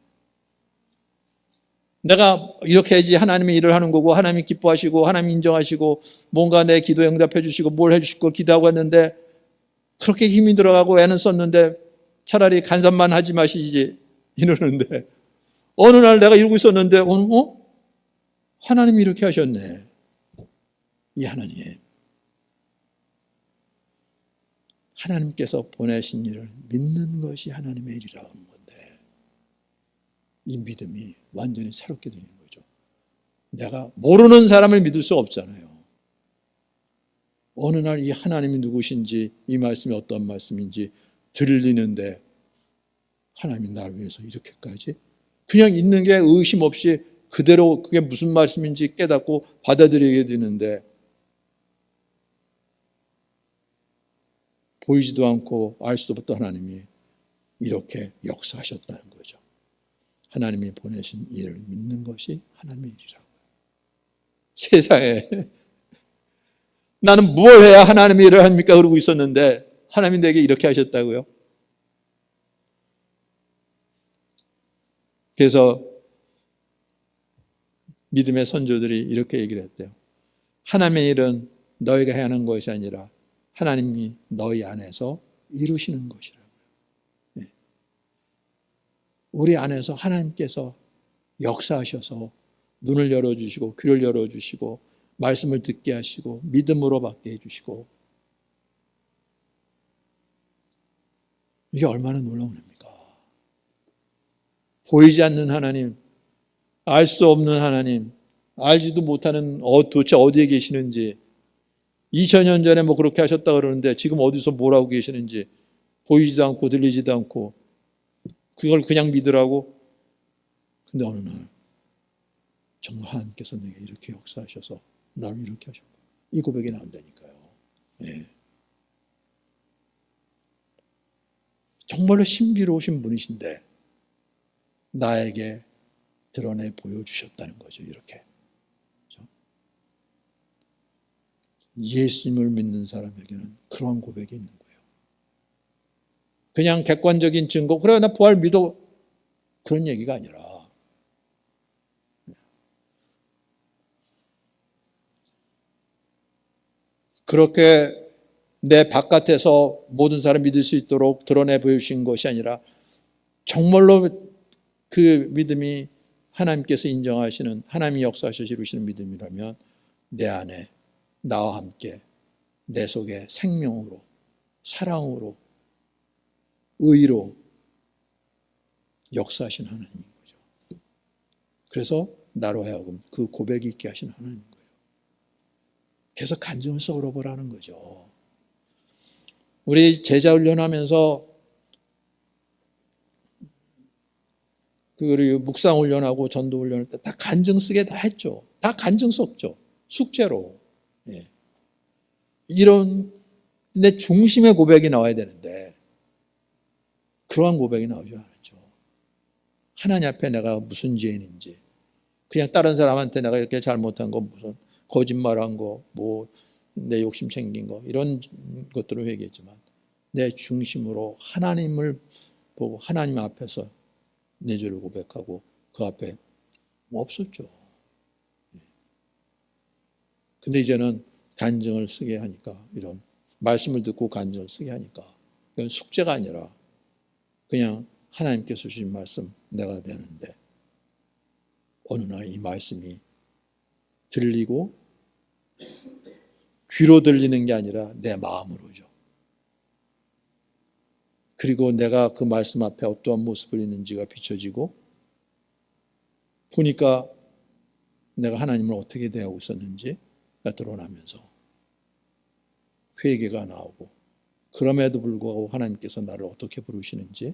내가 이렇게 해야지 하나님의 일을 하는 거고 하나님이 기뻐하시고 하나님이 인정하시고 뭔가 내 기도에 응답해 주시고 뭘 해 주실 거 기도하고 했는데 그렇게 힘이 들어가고 애는 썼는데 차라리 간섭만 하지 마시지 이러는데 어느 날 내가 이러고 있었는데 하나님이 이렇게 하셨네. 이 하나님. 하나님께서 보내신 일을 믿는 것이 하나님의 일이라고 하는 건데, 이 믿음이 완전히 새롭게 들리는 거죠. 내가 모르는 사람을 믿을 수 없잖아요. 어느 날 이 하나님이 누구신지, 이 말씀이 어떤 말씀인지 들리는데, 하나님이 나를 위해서 이렇게까지 그냥 있는 게 의심 없이 그대로 그게 무슨 말씀인지 깨닫고 받아들이게 되는데, 보이지도 않고 알 수도 없던 하나님이 이렇게 역사하셨다는 거죠. 하나님이 보내신 일을 믿는 것이 하나님의 일이라고요. 세상에 나는 뭘 해야 하나님의 일을 합니까? 그러고 있었는데 하나님이 내게 이렇게 하셨다고요. 그래서 믿음의 선조들이 이렇게 얘기를 했대요. 하나님의 일은 너희가 해야 하는 것이 아니라 하나님이 너희 안에서 이루시는 것이라고요. 네. 우리 안에서 하나님께서 역사하셔서 눈을 열어주시고 귀를 열어주시고 말씀을 듣게 하시고 믿음으로 받게 해주시고, 이게 얼마나 놀라운 일입니까? 보이지 않는 하나님, 알 수 없는 하나님, 알지도 못하는 도대체 어디에 계시는지, 2000년 전에 뭐 그렇게 하셨다 그러는데 지금 어디서 뭘 하고 계시는지 보이지도 않고 들리지도 않고 그걸 그냥 믿으라고. 근데 어느 날 정말 하나님께서 내게 이렇게 역사하셔서 나를 이렇게 하셨고, 이 고백이 나온다니까요. 네. 정말로 신비로우신 분이신데 나에게 드러내 보여주셨다는 거죠. 이렇게. 그렇죠? 예수님을 믿는 사람에게는 그런 고백이 있는 거예요. 그냥 객관적인 증거, 그래 나 부활 믿어, 그런 얘기가 아니라 그렇게 내 바깥에서 모든 사람 믿을 수 있도록 드러내 보여주신 것이 아니라 정말로 그 믿음이 하나님께서 인정하시는, 하나님이 역사하셔서 이루시는 믿음이라면 내 안에 나와 함께 내 속에 생명으로, 사랑으로, 의로 역사하신 하나님인 거죠. 그래서 나로 하여금 그 고백이 있게 하신 하나님인 거예요. 그래서 간증을 썰어보라는 거죠. 우리 제자 훈련하면서 그리고 묵상 훈련하고 전도 훈련할 때 다 간증 쓰게 다 했죠. 다 간증 썼죠. 숙제로. 예. 이런 내 중심의 고백이 나와야 되는데 그러한 고백이 나오지 않았죠. 하나님 앞에 내가 무슨 죄인인지, 그냥 다른 사람한테 내가 이렇게 잘못한 거, 무슨 거짓말한 거, 뭐 내 욕심 챙긴 거, 이런 것들을 회개했지만 내 중심으로 하나님을 보고 하나님 앞에서 내 죄를 고백하고 그 앞에 없었죠. 근데 이제는 간증을 쓰게 하니까, 이런 말씀을 듣고 간증을 쓰게 하니까 이건 숙제가 아니라 그냥 하나님께서 주신 말씀 내가 되는데, 어느 날 이 말씀이 들리고 귀로 들리는 게 아니라 내 마음으로죠. 그리고 내가 그 말씀 앞에 어떠한 모습을 있는지가 비춰지고 보니까 내가 하나님을 어떻게 대하고 있었는지가 드러나면서 회개가 나오고, 그럼에도 불구하고 하나님께서 나를 어떻게 부르시는지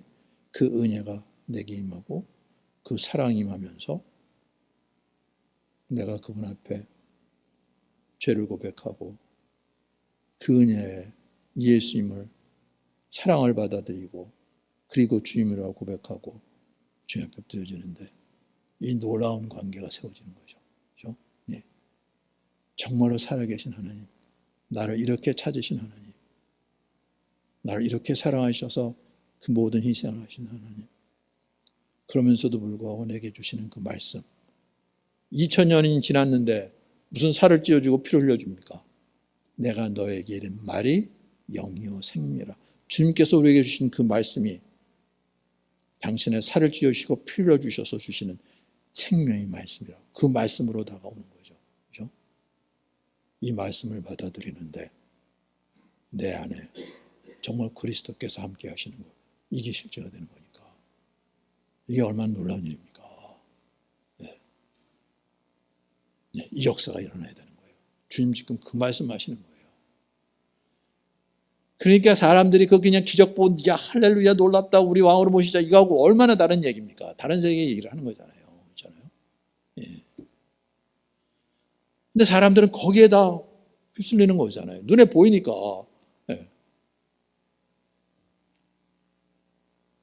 그 은혜가 내게 임하고 그 사랑이 임하면서 내가 그분 앞에 죄를 고백하고 그 은혜에 예수님을, 사랑을 받아들이고 그리고 주님이라고 고백하고 주님 앞에 드려지는데 이 놀라운 관계가 세워지는 거죠. 그렇죠? 네. 정말로 살아계신 하나님, 나를 이렇게 찾으신 하나님, 나를 이렇게 사랑하셔서 그 모든 희생을 하신 하나님, 그러면서도 불구하고 내게 주시는 그 말씀, 2000년이 지났는데 무슨 살을 찌어주고 피를 흘려줍니까? 내가 너에게 이른 말이 영이요 생명이라. 주님께서 우리에게 주신 그 말씀이 당신의 살을 찌우시고 피를 흘려주셔서 주시는 생명의 말씀이라. 그 말씀으로 다가오는 거죠. 그렇죠? 이 말씀을 받아들이는데 내 안에 정말 그리스도께서 함께 하시는 것. 이게 실제가 되는 거니까. 이게 얼마나 놀라운 일입니까? 네. 네, 이 역사가 일어나야 되는 거예요. 주님 지금 그 말씀하시는 거예요. 그러니까 사람들이 그 그냥 기적 보고 야 할렐루야 놀랍다 우리 왕으로 모시자 이거하고 얼마나 다른 얘기입니까? 다른 세계 얘기를 하는 거잖아요. 그렇잖아요. 예. 근데 사람들은 거기에다 휩쓸리는 거잖아요. 눈에 보이니까. 예.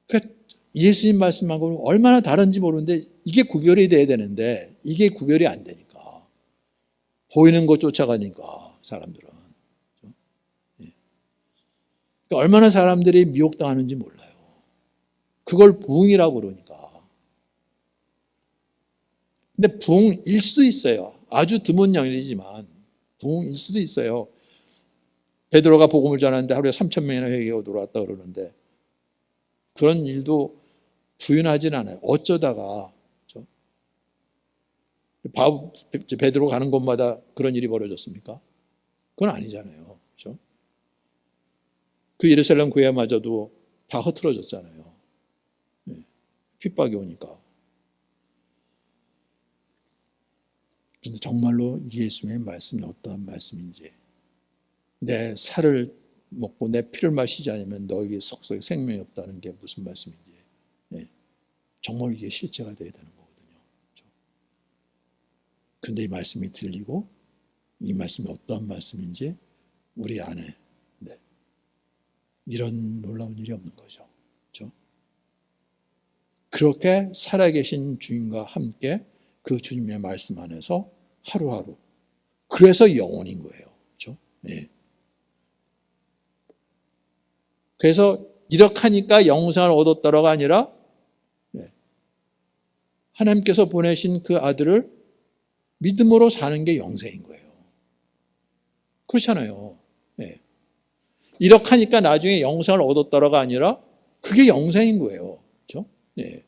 그러니까 예수님 말씀하고 얼마나 다른지 모르는데 이게 구별이 돼야 되는데 이게 구별이 안 되니까 보이는 것 쫓아가니까 사람들은 예. 그러니까 얼마나 사람들이 미혹당하는지 몰라요. 그걸 부흥이라고 그러니까. 근데 부흥일 수도 있어요. 아주 드문 일이지만 부흥일 수도 있어요. 베드로가 복음을 전하는데 하루에 3,000명이나 회개하고 돌아왔다 그러는데 그런 일도 부인하진 않아요. 어쩌다가 베드로 가는 곳마다 그런 일이 벌어졌습니까? 그건 아니잖아요. 그렇죠? 그 예루살렘 교회마저도 다 흐트러졌잖아요. 핍박이 오니까. 그런데 정말로 예수님의 말씀이 어떠한 말씀인지 내 살을 먹고 내 피를 마시지 않으면 너에게 속속에 생명이 없다는 게 무슨 말씀인지 정말 이게 실제가 돼야 되는 거거든요. 그런데 이 말씀이 들리고 이 말씀이 어떠한 말씀인지 우리 안에 이런 놀라운 일이 없는 거죠. 그렇죠? 그렇게 살아계신 주님과 함께 그 주님의 말씀 안에서 하루하루 그래서 영혼인 거예요. 그렇죠? 네. 그래서 이렇게 하니까 영생을 얻었다가 아니라 하나님께서 보내신 그 아들을 믿음으로 사는 게 영생인 거예요. 그렇잖아요. 네. 이렇게 하니까 나중에 영생을 얻었다가 아니라 그게 영생인 거예요. 그렇죠? 네.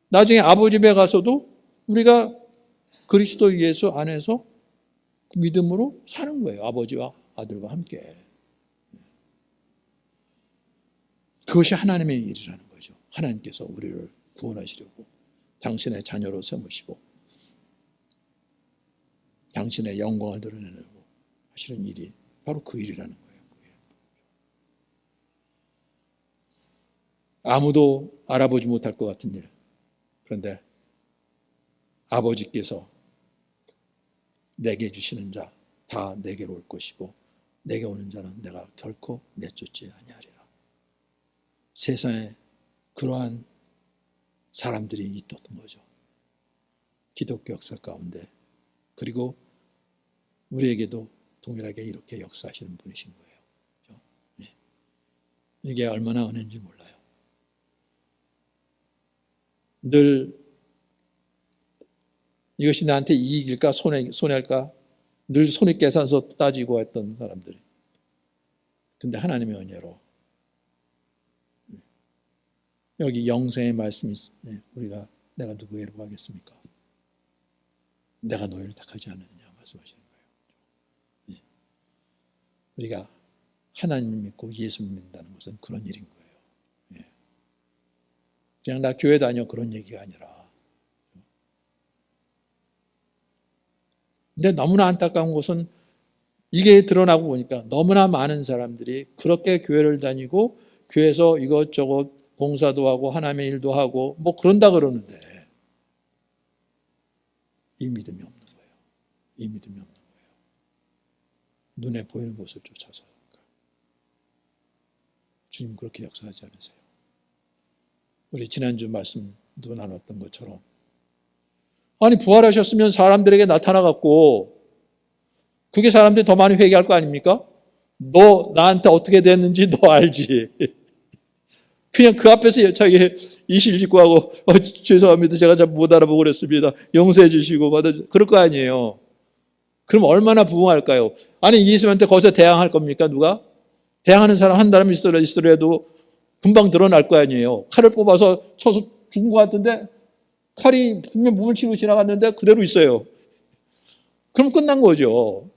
나중에 아버지 집에 가서도 우리가 그리스도 예수 안에서 믿음으로 사는 거예요. 아버지와 아들과 함께. 그것이 하나님의 일이라는 거죠. 하나님께서 우리를 구원하시려고 당신의 자녀로 삼으시고 당신의 영광을 드러내려고 하시는 일이 바로 그 일이라는 거예요. 아무도 알아보지 못할 것 같은 일. 그런데 아버지께서 내게 주시는 자 다 내게로 올 것이고 내게 오는 자는 내가 결코 내쫓지 아니하리라. 세상에 그러한 사람들이 있었던 거죠. 기독교 역사 가운데. 그리고 우리에게도 동일하게 이렇게 역사하시는 분이신 거예요. 네. 이게 얼마나 은혜인지 몰라요. 늘 이것이 나한테 이익일까 손해일까 늘 손익계산서 따지고 했던 사람들이. 근데 하나님의 은혜로 여기 영생의 말씀이 있어요. 우리가 내가 누구에게 하겠습니까? 내가 너희를 택하지 않느냐 말씀하시는 거예요. 우리가 하나님 믿고 예수 믿는다는 것은 그런 일인 거예요. 그냥 나 교회 다녀 그런 얘기가 아니라. 근데 너무나 안타까운 것은 이게 드러나고 보니까 너무나 많은 사람들이 그렇게 교회를 다니고 교회에서 이것저것 봉사도 하고 하나님의 일도 하고 뭐 그런다 그러는데 이 믿음이 없는 거예요. 이 믿음이 없는 거예요. 눈에 보이는 것을 쫓아서. 주님 그렇게 역사하지 않으세요. 우리 지난주 말씀도 나눴던 것처럼 아니 부활하셨으면 사람들에게 나타나갖고 그게 사람들이 더 많이 회개할 거 아닙니까? 너 나한테 어떻게 됐는지 너 알지. 그냥 그 앞에서 자기 이실 짓고 하고 죄송합니다. 제가 잘 못 알아보고 그랬습니다. 용서해 주시고 받아 그럴 거 아니에요. 그럼 얼마나 부흥할까요? 아니 예수님한테 거기서 대항할 겁니까 누가? 대항하는 사람 한 사람 있더라도 금방 드러날 거 아니에요. 칼을 뽑아서 쳐서 죽은 것 같은데 칼이 분명 몸을 치고 지나갔는데 그대로 있어요. 그럼 끝난 거죠.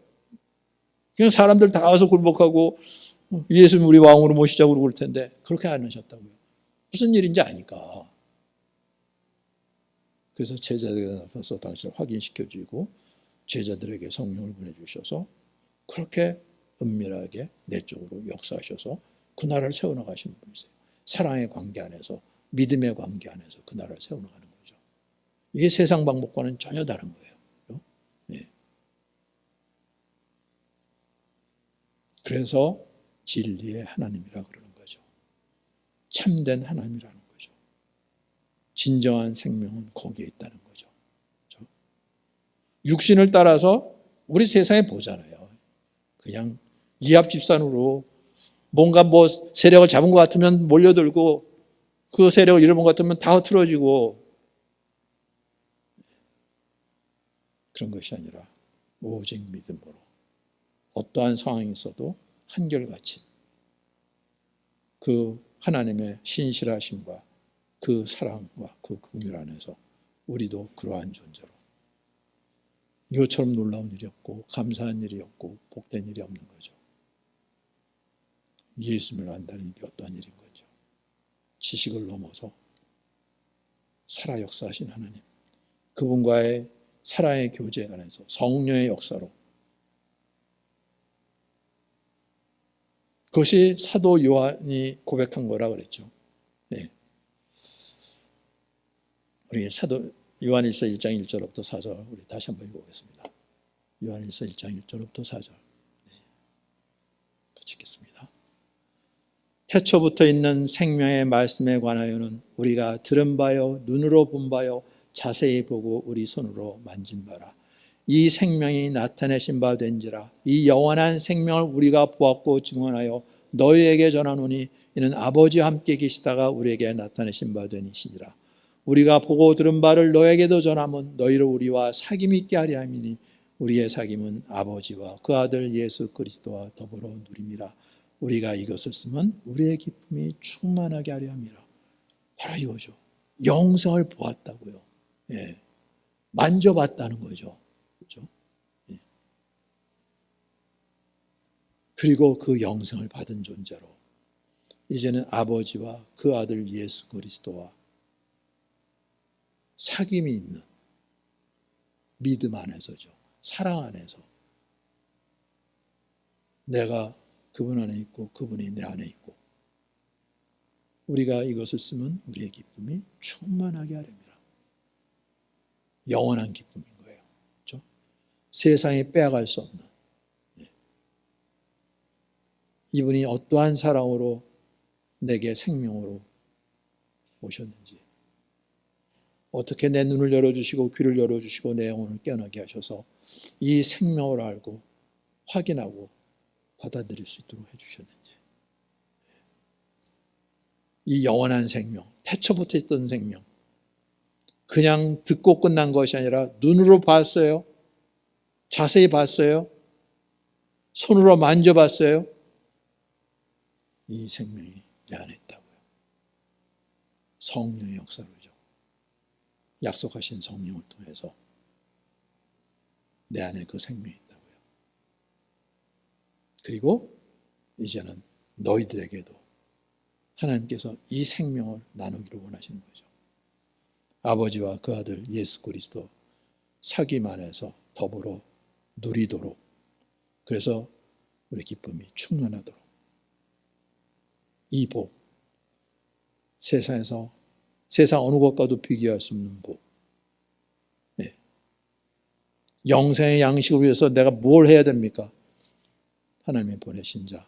그냥 사람들 다 와서 굴복하고 예수님 우리 왕으로 모시자고 그럴 텐데 그렇게 안 하셨다고요. 무슨 일인지 아니까. 그래서 제자들에게 나타나서 당신을 확인시켜주고 제자들에게 성령을 보내주셔서 그렇게 은밀하게 내적으로 역사하셔서 그 나라를 세워나가시는 분이세요. 사랑의 관계 안에서, 믿음의 관계 안에서 그 나라를 세워나가는 거죠. 이게 세상 방법과는 전혀 다른 거예요. 네. 그래서 진리의 하나님이라 그러는 거죠. 참된 하나님이라는 거죠. 진정한 생명은 거기에 있다는 거죠. 그렇죠? 육신을 따라서 우리 세상에 보잖아요. 그냥 이합집산으로 뭔가 세력을 잡은 것 같으면 몰려들고 그 세력을 잃어본 것 같으면 다 흐트러지고 그런 것이 아니라 오직 믿음으로 어떠한 상황이 있어도 한결같이 그 하나님의 신실하심과 그 사랑과 그 긍휼 안에서 우리도 그러한 존재로 이것처럼 놀라운 일이 없고 감사한 일이 없고 복된 일이 없는 거죠. 예수님을 안다는 게 어떠한 일인 거죠. 지식을 넘어서 살아 역사하신 하나님, 그분과의 사랑의 교제 안에서 성령의 역사로 그것이 사도 요한이 고백한 거라 그랬죠. 네. 우리 사도 요한일서 1장 1절부터 4절 우리 다시 한번 읽어보겠습니다. 요한일서 1장 1절부터 4절 같이 읽겠습니다. 태초부터 있는 생명의 말씀에 관하여는 우리가 들은 바요 눈으로 본 바요 자세히 보고 우리 손으로 만진 바라. 이 생명이 나타내신 바 된지라. 이 영원한 생명을 우리가 보았고 증언하여 너희에게 전하노니 이는 아버지와 함께 계시다가 우리에게 나타내신 바 되니시니라. 우리가 보고 들은 바를 너에게도 전하면 너희로 우리와 사귐이 있게 하려 함이니 우리의 사귐은 아버지와 그 아들 예수 그리스도와 더불어 누림이라. 우리가 이것을 쓰면 우리의 기쁨이 충만하게 하려 함이라. 바로 이거죠. 영생을 보았다고요. 예. 만져봤다는 거죠. 그렇죠? 예. 그리고 그 영생을 받은 존재로 이제는 아버지와 그 아들 예수 그리스도와 사귐이 있는 믿음 안에서죠. 사랑 안에서 내가 그분 안에 있고 그분이 내 안에 있고 우리가 이것을 쓰면 우리의 기쁨이 충만하게 하렵니다. 영원한 기쁨인 거예요. 그렇죠? 세상에 빼앗을 수 없는 이분이 어떠한 사랑으로 내게 생명으로 오셨는지 어떻게 내 눈을 열어주시고 귀를 열어주시고 내 영혼을 깨어나게 하셔서 이 생명을 알고 확인하고 받아들일 수 있도록 해주셨는지 이 영원한 생명, 태초부터 있던 생명 그냥 듣고 끝난 것이 아니라 눈으로 봤어요. 자세히 봤어요. 손으로 만져봤어요. 이 생명이 내 안에 있다고요. 성령의 역사로죠. 약속하신 성령을 통해서 내 안에 그 생명이 있다고요. 그리고 이제는 너희들에게도 하나님께서 이 생명을 나누기를 원하시는 거죠. 아버지와 그 아들 예수 그리스도 사귐 안에서 더불어 누리도록 그래서 우리 기쁨이 충만하도록 이 복 세상에서 세상 어느 것과도 비교할 수 없는 복 네. 영생의 양식을 위해서 내가 뭘 해야 됩니까? 하나님이 보내신 자를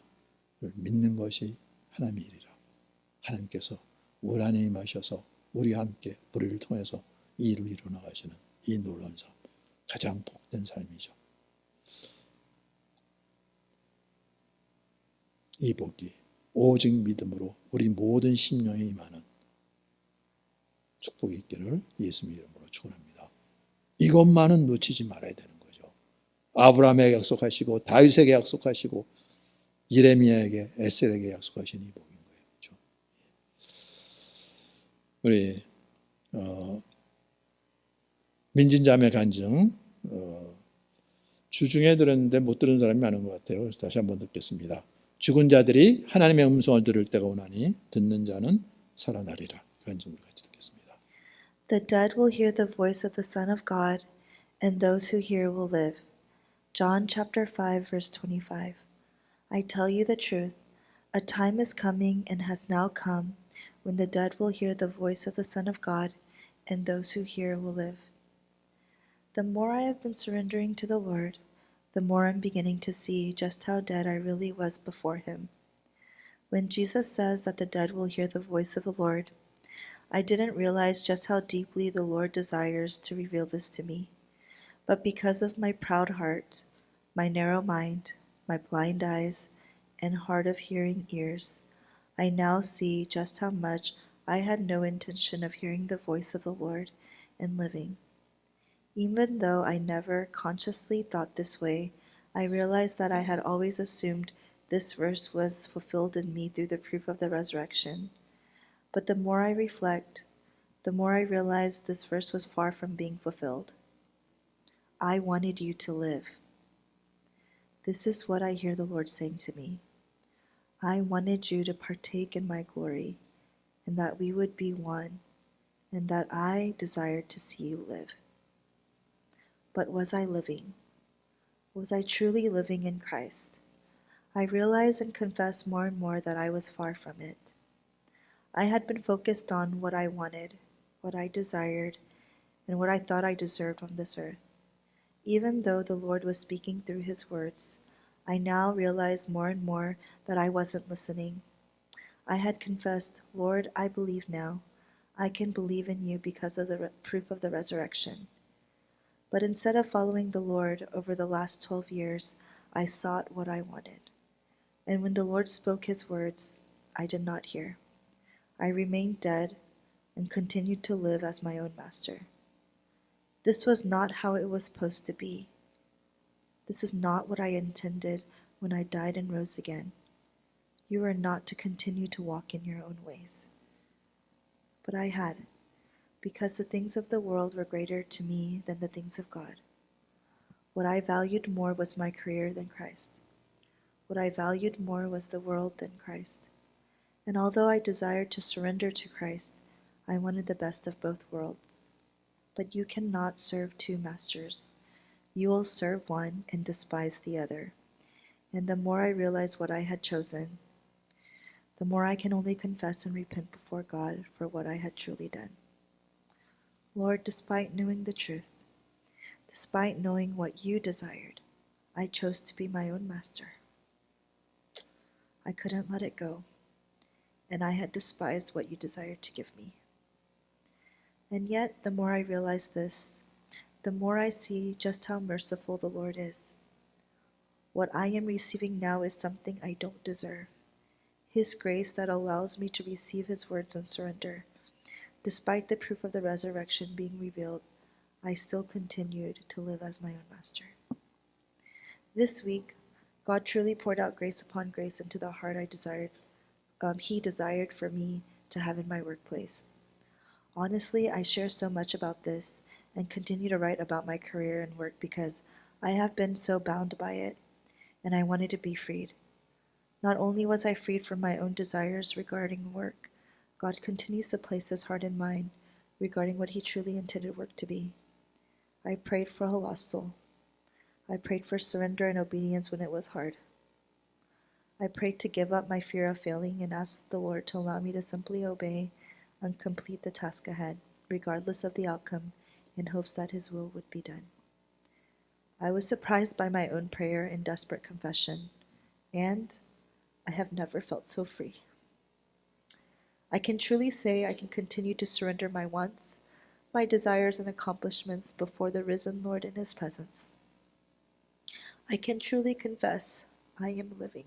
믿는 것이 하나님의 일이라 하나님께서 우리 안에 임하셔서 우리와 함께 우리를 통해서 이 일을 이루어나가시는 이 놀라운 삶 가장 복된 삶이죠. 이 복이 오직 믿음으로 우리 모든 심령에 임하는 축복이 있기를 예수님의 이름으로 축원합니다. 이것만은 놓치지 말아야 되는 거죠. 아브라함에게 약속하시고 다윗에게 약속하시고 예레미야에게 에스겔에게 약속하신 이 복인 거예요. 그렇죠? 우리 민진자매 간증 주중에 들었는데 못 들은 사람이 많은 것 같아요. 그래서 다시 한번 듣겠습니다. 죽은 자들이 하나님의 음성을 들을 때가 오나니 듣는 자는 살아나리라. 그 한점을 같이 듣겠습니다. The dead will hear the voice of the Son of God, and those who hear will live. John chapter 5, verse 25. I tell you the truth, a time is coming and has now come when the dead will hear the voice of the Son of God, and those who hear will live. The more I have been surrendering to the Lord, the more I'm beginning to see just how dead I really was before Him. When Jesus says that the dead will hear the voice of the Lord, I didn't realize just how deeply the Lord desires to reveal this to me. But because of my proud heart, my narrow mind, my blind eyes, and hard of hearing ears, I now see just how much I had no intention of hearing the voice of the Lord and living. Even though I never consciously thought this way, I realized that I had always assumed this verse was fulfilled in me through the proof of the resurrection. But the more I reflect, the more I realize this verse was far from being fulfilled. I wanted you to live. This is what I hear the Lord saying to me. I wanted you to partake in my glory, and that we would be one, and that I desired to see you live. But was I living? Was I truly living in Christ? I realized and confessed more and more that I was far from it. I had been focused on what I wanted, what I desired, and what I thought I deserved on this earth. Even though the Lord was speaking through His words, I now realized more and more that I wasn't listening. I had confessed, Lord, I believe now. I can believe in you because of the proof of the resurrection. But instead of following the Lord over the last 12 years, I sought what I wanted. And when the Lord spoke His words, I did not hear. I remained dead and continued to live as my own master. This was not how it was supposed to be. This is not what I intended when I died and rose again. You are not to continue to walk in your own ways. But I had, because the things of the world were greater to me than the things of God. What I valued more was my career than Christ. What I valued more was the world than Christ. And although I desired to surrender to Christ, I wanted the best of both worlds. But you cannot serve two masters. You will serve one and despise the other. And the more I realized what I had chosen, the more I can only confess and repent before God for what I had truly done. Lord, despite knowing the truth, despite knowing what you desired, I chose to be my own master. I couldn't let it go, and I had despised what you desired to give me. And yet, the more I realize this, the more I see just how merciful the Lord is. What I am receiving now is something I don't deserve. His grace that allows me to receive His words and surrender. Despite the proof of the resurrection being revealed, I still continued to live as my own master. This week, God truly poured out grace upon grace into the heart He desired for me to have in my workplace. Honestly, I share so much about this and continue to write about my career and work because I have been so bound by it, and I wanted to be freed. Not only was I freed from my own desires regarding work, God continues to place His heart in mine regarding what He truly intended work to be. I prayed for a lost soul. I prayed for surrender and obedience when it was hard. I prayed to give up my fear of failing and asked the Lord to allow me to simply obey and complete the task ahead, regardless of the outcome, in hopes that His will would be done. I was surprised by my own prayer and desperate confession, and I have never felt so free. I can truly say I can continue to surrender my wants, my desires and accomplishments before the risen Lord in His presence. I can truly confess I am living.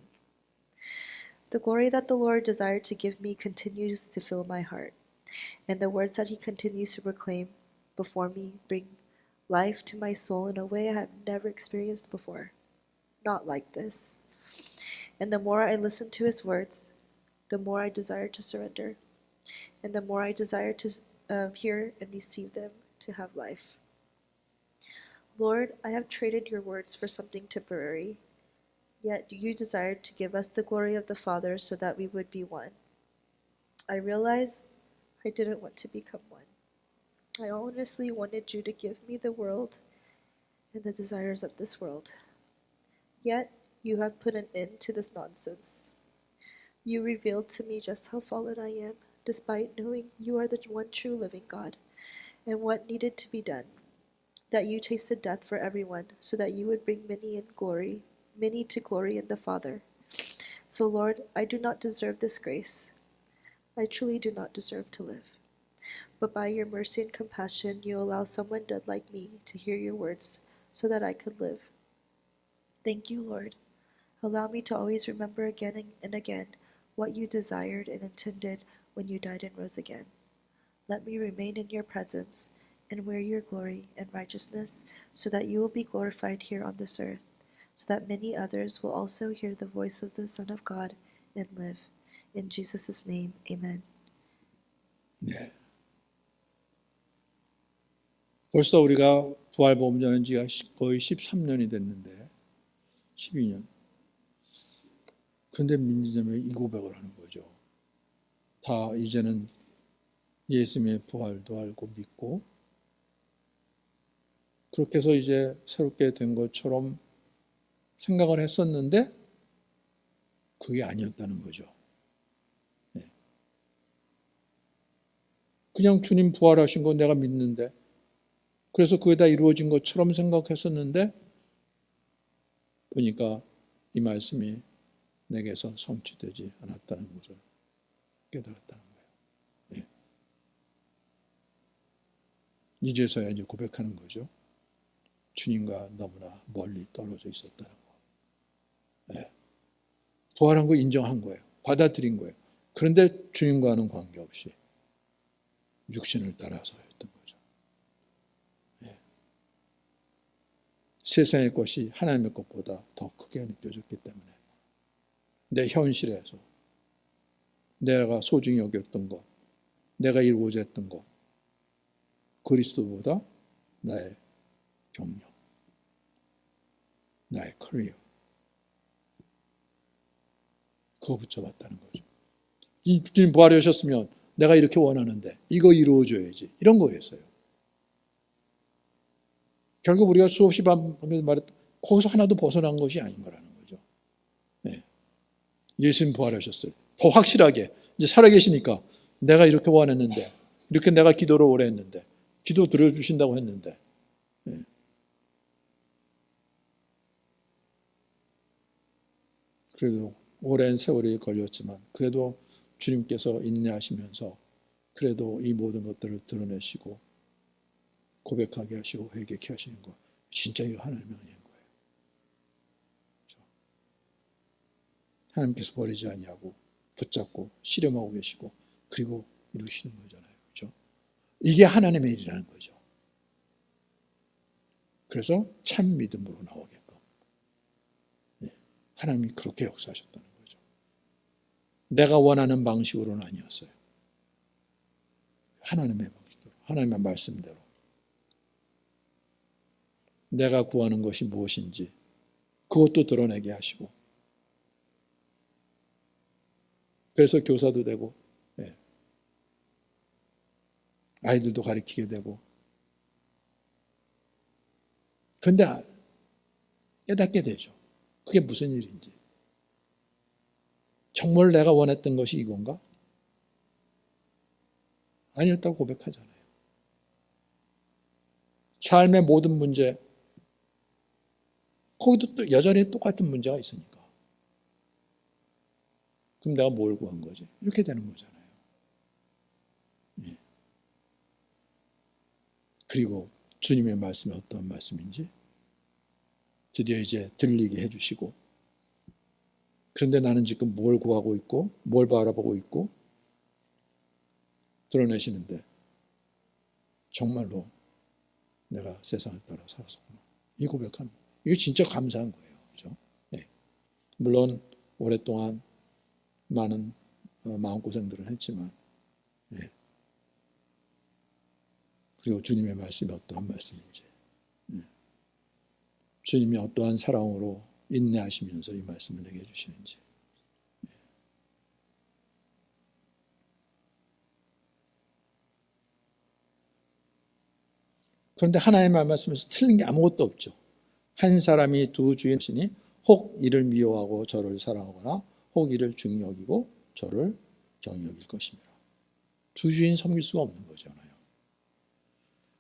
The glory that the Lord desired to give me continues to fill my heart, and the words that He continues to proclaim before me bring life to my soul in a way I have never experienced before. Not like this. And the more I listen to His words, the more I desire to surrender, and the more I desire to hear and receive them to have life. Lord, I have traded your words for something temporary. Yet you desired to give us the glory of the Father so that we would be one. I realize I didn't want to become one. I honestly wanted you to give me the world and the desires of this world. Yet you have put an end to this nonsense. You revealed to me just how fallen I am, despite knowing you are the one true living God, and what needed to be done. That you tasted death for everyone, so that you would bring many to glory in the Father. So, Lord, I do not deserve this grace. I truly do not deserve to live. But by your mercy and compassion, you allow someone dead like me to hear your words so that I could live. Thank you, Lord. Allow me to always remember again and again what you desired and intended when you died and rose again. Let me remain in your presence and wear your glory and righteousness so that you will be glorified here on this earth, so that many others will also hear the voice of the Son of God and live. In Jesus' name, amen. 네. 벌써 우리가 부활복음전한 지가 거의 13년이 됐는데 12년. 그런데 민주점에 이 고백을 하는 거죠. 다 이제는 예수님의 부활도 알고 믿고 그렇게 해서 이제 새롭게 된 것처럼 생각을 했었는데 그게 아니었다는 거죠. 네. 그냥 주님 부활하신 거 내가 믿는데 그래서 그게 다 이루어진 것처럼 생각했었는데 보니까 이 말씀이 내게서 성취되지 않았다는 것을 깨달았다는 거예요. 네. 이제서야 이제 고백하는 거죠. 주님과 너무나 멀리 떨어져 있었다는 거. 네. 부활한 거 인정한 거예요. 받아들인 거예요. 그런데 주님과는 관계없이 육신을 따라서였던 거죠. 네. 세상의 것이 하나님의 것보다 더 크게 느껴졌기 때문에 내 현실에서 내가 소중히 여겼던 것, 내가 이루고자 했던 것, 그리스도보다 나의 경력, 나의 커리어, 그거 붙잡았다는 거죠. 주님 부활하셨으면 내가 이렇게 원하는데 이거 이루어줘야지 이런 거였어요. 결국 우리가 수없이 말했던 거기서 하나도 벗어난 것이 아닌 거라는 거죠. 네. 예수님 부활하셨어요. 더 확실하게 이제 살아계시니까 내가 이렇게 원했는데 이렇게 내가 기도를 오래 했는데 기도 들어주신다고 했는데 네. 그래도 오랜 세월이 걸렸지만 그래도 주님께서 인내하시면서 그래도 이 모든 것들을 드러내시고 고백하게 하시고 회개케 하시는 거 진짜 이거 하나님의 은혜인 거예요. 그렇죠? 하나님께서 버리지 아니하고 붙잡고 실험하고 계시고 그리고 이루시는 거잖아요. 그렇죠? 이게 하나님의 일이라는 거죠. 그래서 참 믿음으로 나오게끔 하나님이 그렇게 역사하셨다는 거죠. 내가 원하는 방식으로는 아니었어요. 하나님의 방식대로, 하나님의 말씀대로. 내가 구하는 것이 무엇인지 그것도 드러내게 하시고 그래서 교사도 되고 아이들도 가르치게 되고 그런데 깨닫게 되죠. 그게 무슨 일인지. 정말 내가 원했던 것이 이건가? 아니었다고 고백하잖아요. 삶의 모든 문제, 거기도 또 여전히 똑같은 문제가 있으니까. 그럼 내가 뭘 구한 거지? 이렇게 되는 거잖아요. 예. 그리고 주님의 말씀이 어떤 말씀인지 드디어 이제 들리게 해주시고 그런데 나는 지금 뭘 구하고 있고 뭘 바라보고 있고 드러내시는데 정말로 내가 세상을 따라 살았구나. 이 고백하는 거예요. 이게 진짜 감사한 거예요. 그죠? 네. 물론 오랫동안 많은 마음고생들을 했지만 네. 그리고 주님의 말씀이 어떠한 말씀인지 주님이 어떠한 사랑으로 인내하시면서 이 말씀을 내게 해주시는지. 그런데 하나님의 말씀에서 틀린 게 아무것도 없죠. 한 사람이 두 주인이니 혹 이를 미워하고 저를 사랑하거나 혹 이를 중히 여기고 저를 경히 여길 것입니다. 두 주인 섬길 수가 없는 거잖아요.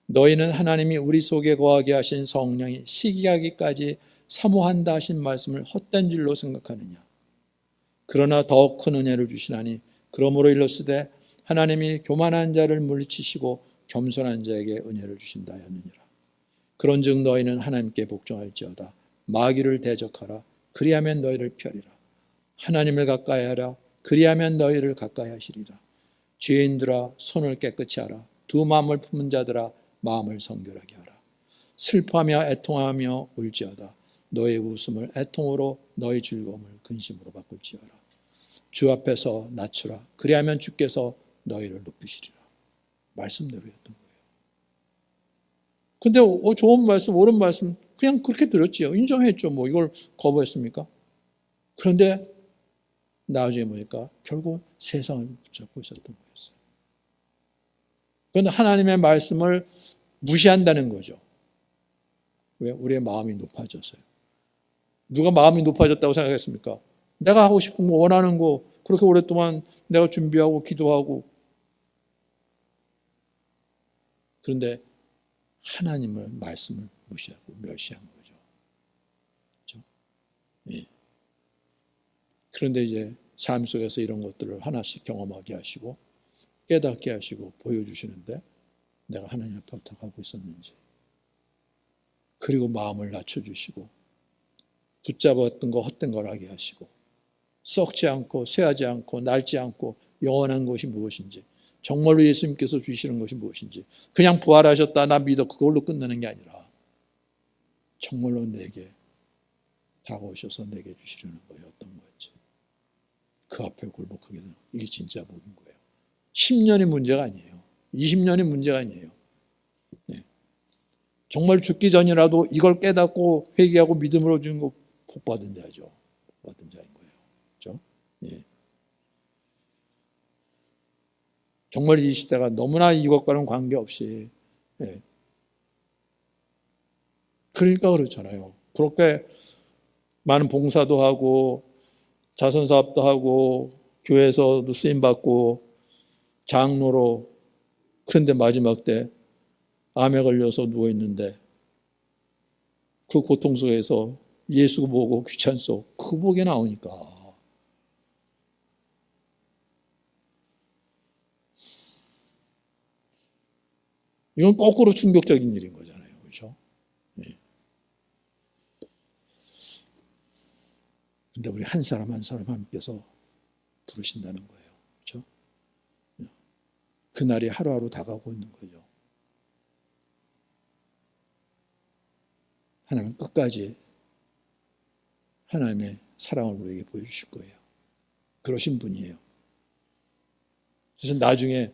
너희는 하나님이 우리 속에 거하게 하신 성령이 시기하기까지 사모한다 하신 말씀을 헛된 줄로 생각하느냐. 그러나 더 큰 은혜를 주시나니 그러므로 일렀으되 하나님이 교만한 자를 물리치시고 겸손한 자에게 은혜를 주신다 하느니라. 그런즉 너희는 하나님께 복종할지어다. 마귀를 대적하라. 그리하면 너희를 펴리라. 하나님을 가까이 하라. 그리하면 너희를 가까이 하시리라. 죄인들아 손을 깨끗이 하라. 두 마음을 품은 자들아 마음을 성결하게 하라. 슬퍼하며 애통하며 울지어다. 너의 웃음을 애통으로 너의 즐거움을 근심으로 바꿀지어라. 주 앞에서 낮추라. 그리하면 주께서 너희를 높이시리라. 말씀대로였던 거예요. 근데 좋은 말씀, 옳은 말씀 그냥 그렇게 들었지요. 인정했죠. 뭐 이걸 거부했습니까? 그런데 나중에 보니까 결국 세상을 붙잡고 있었던 거였어요. 그런데 하나님의 말씀을 무시한다는 거죠. 왜? 우리의 마음이 높아졌어요. 누가 마음이 높아졌다고 생각했습니까? 내가 하고 싶은 거, 원하는 거 그렇게 오랫동안 내가 준비하고 기도하고, 그런데 하나님의 말씀을 무시하고 멸시한 거죠. 그렇죠? 예. 그런데 이제 삶 속에서 이런 것들을 하나씩 경험하게 하시고 깨닫게 하시고 보여주시는데 내가 하나님 앞에 어떻게 하고 있었는지, 그리고 마음을 낮춰주시고 붙잡았던 거 헛된 걸 하게 하시고 썩지 않고 쇠하지 않고 낡지 않고 영원한 것이 무엇인지, 정말로 예수님께서 주시는 것이 무엇인지, 그냥 부활하셨다 나 믿어 그걸로 끝나는 게 아니라 정말로 내게 다가오셔서 내게 주시려는 거예요. 어떤 건지 그 앞에 굴복하게 되는, 이게 진짜 복인 거예요. 10년이 문제가 아니에요. 20년이 문제가 아니에요. 네. 정말 죽기 전이라도 이걸 깨닫고 회개하고 믿음으로 주는 거 복받은 자죠. 복받은 자인 거예요. 그렇죠? 예. 정말 이 시대가 너무나 이것과는 관계없이, 예. 그러니까 그렇잖아요. 그렇게 많은 봉사도 하고 자선사업도 하고 교회에서도 쓰임받고 장로로, 그런데 마지막 때 암에 걸려서 누워있는데 그 고통 속에서 예수 보고 귀찬소 그 복이 나오니까 이건 거꾸로 충격적인 일인 거잖아요. 그렇죠? 네. 근데 우리 한 사람 한 사람 함께서 부르신다는 거예요. 그렇죠? 그날이 하루하루 다가오고 있는 거죠. 하나님은 끝까지 하나님의 사랑을 우리에게 보여주실 거예요. 그러신 분이에요. 그래서 나중에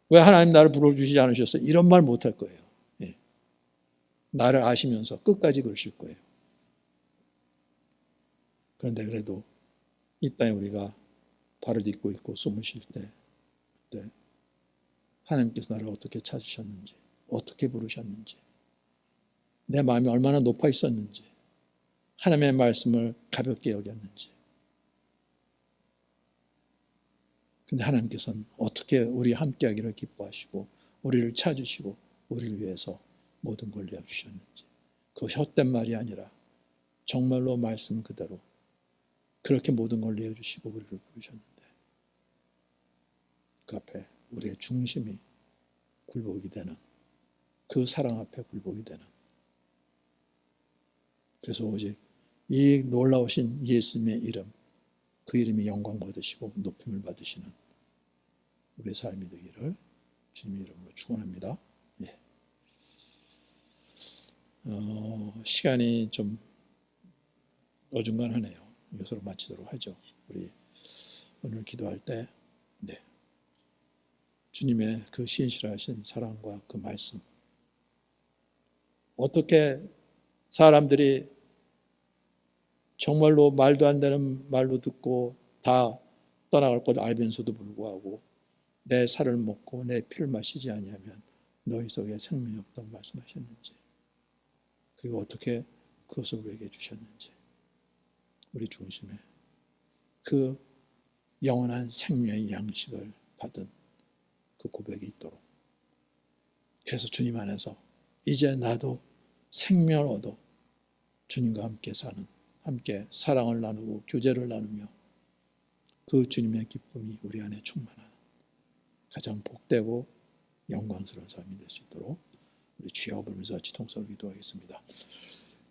왜 하나님 나를 불러주시지 않으셨어요? 이런 말 못할 거예요. 예. 나를 아시면서 끝까지 그러실 거예요. 그런데 그래도 이 땅에 우리가 발을 딛고 있고 숨을 쉴 때, 그때 하나님께서 나를 어떻게 찾으셨는지, 어떻게 부르셨는지, 내 마음이 얼마나 높아 있었는지, 하나님의 말씀을 가볍게 여겼는지. 근데 하나님께서는 어떻게 우리 함께하기를 기뻐하시고 우리를 찾으시고 우리를 위해서 모든 걸 내어주셨는지, 그 헛된 말이 아니라 정말로 말씀 그대로 그렇게 모든 걸 내어주시고 우리를 부르셨는데 그 앞에 우리의 중심이 굴복이 되는, 그 사랑 앞에 굴복이 되는, 그래서 오직 이 놀라우신 예수님의 이름, 그 이름이 영광 받으시고 높임을 받으시는 우리의 삶이 되기를 주님의 이름으로 축원합니다. 예. 시간이 좀 어중간하네요. 이것으로 마치도록 하죠. 우리 오늘 기도할 때, 네. 주님의 그 신실하신 사랑과 그 말씀, 어떻게 사람들이 정말로 말도 안 되는 말로 듣고 다 떠나갈 걸 알면서도 불구하고 내 살을 먹고 내 피를 마시지 아니하면 너희 속에 생명이 없다고 말씀하셨는지, 그리고 어떻게 그것을 우리에게 주셨는지, 우리 중심에 그 영원한 생명의 양식을 받은 그 고백이 있도록, 그래서 주님 안에서 이제 나도 생명을 얻어 주님과 함께 사는, 함께 사랑을 나누고 교제를 나누며 그 주님의 기쁨이 우리 안에 충만한 가장 복되고 영광스러운 삶이 될 수 있도록 우리 주여 부르면서 지통서를 기도하겠습니다.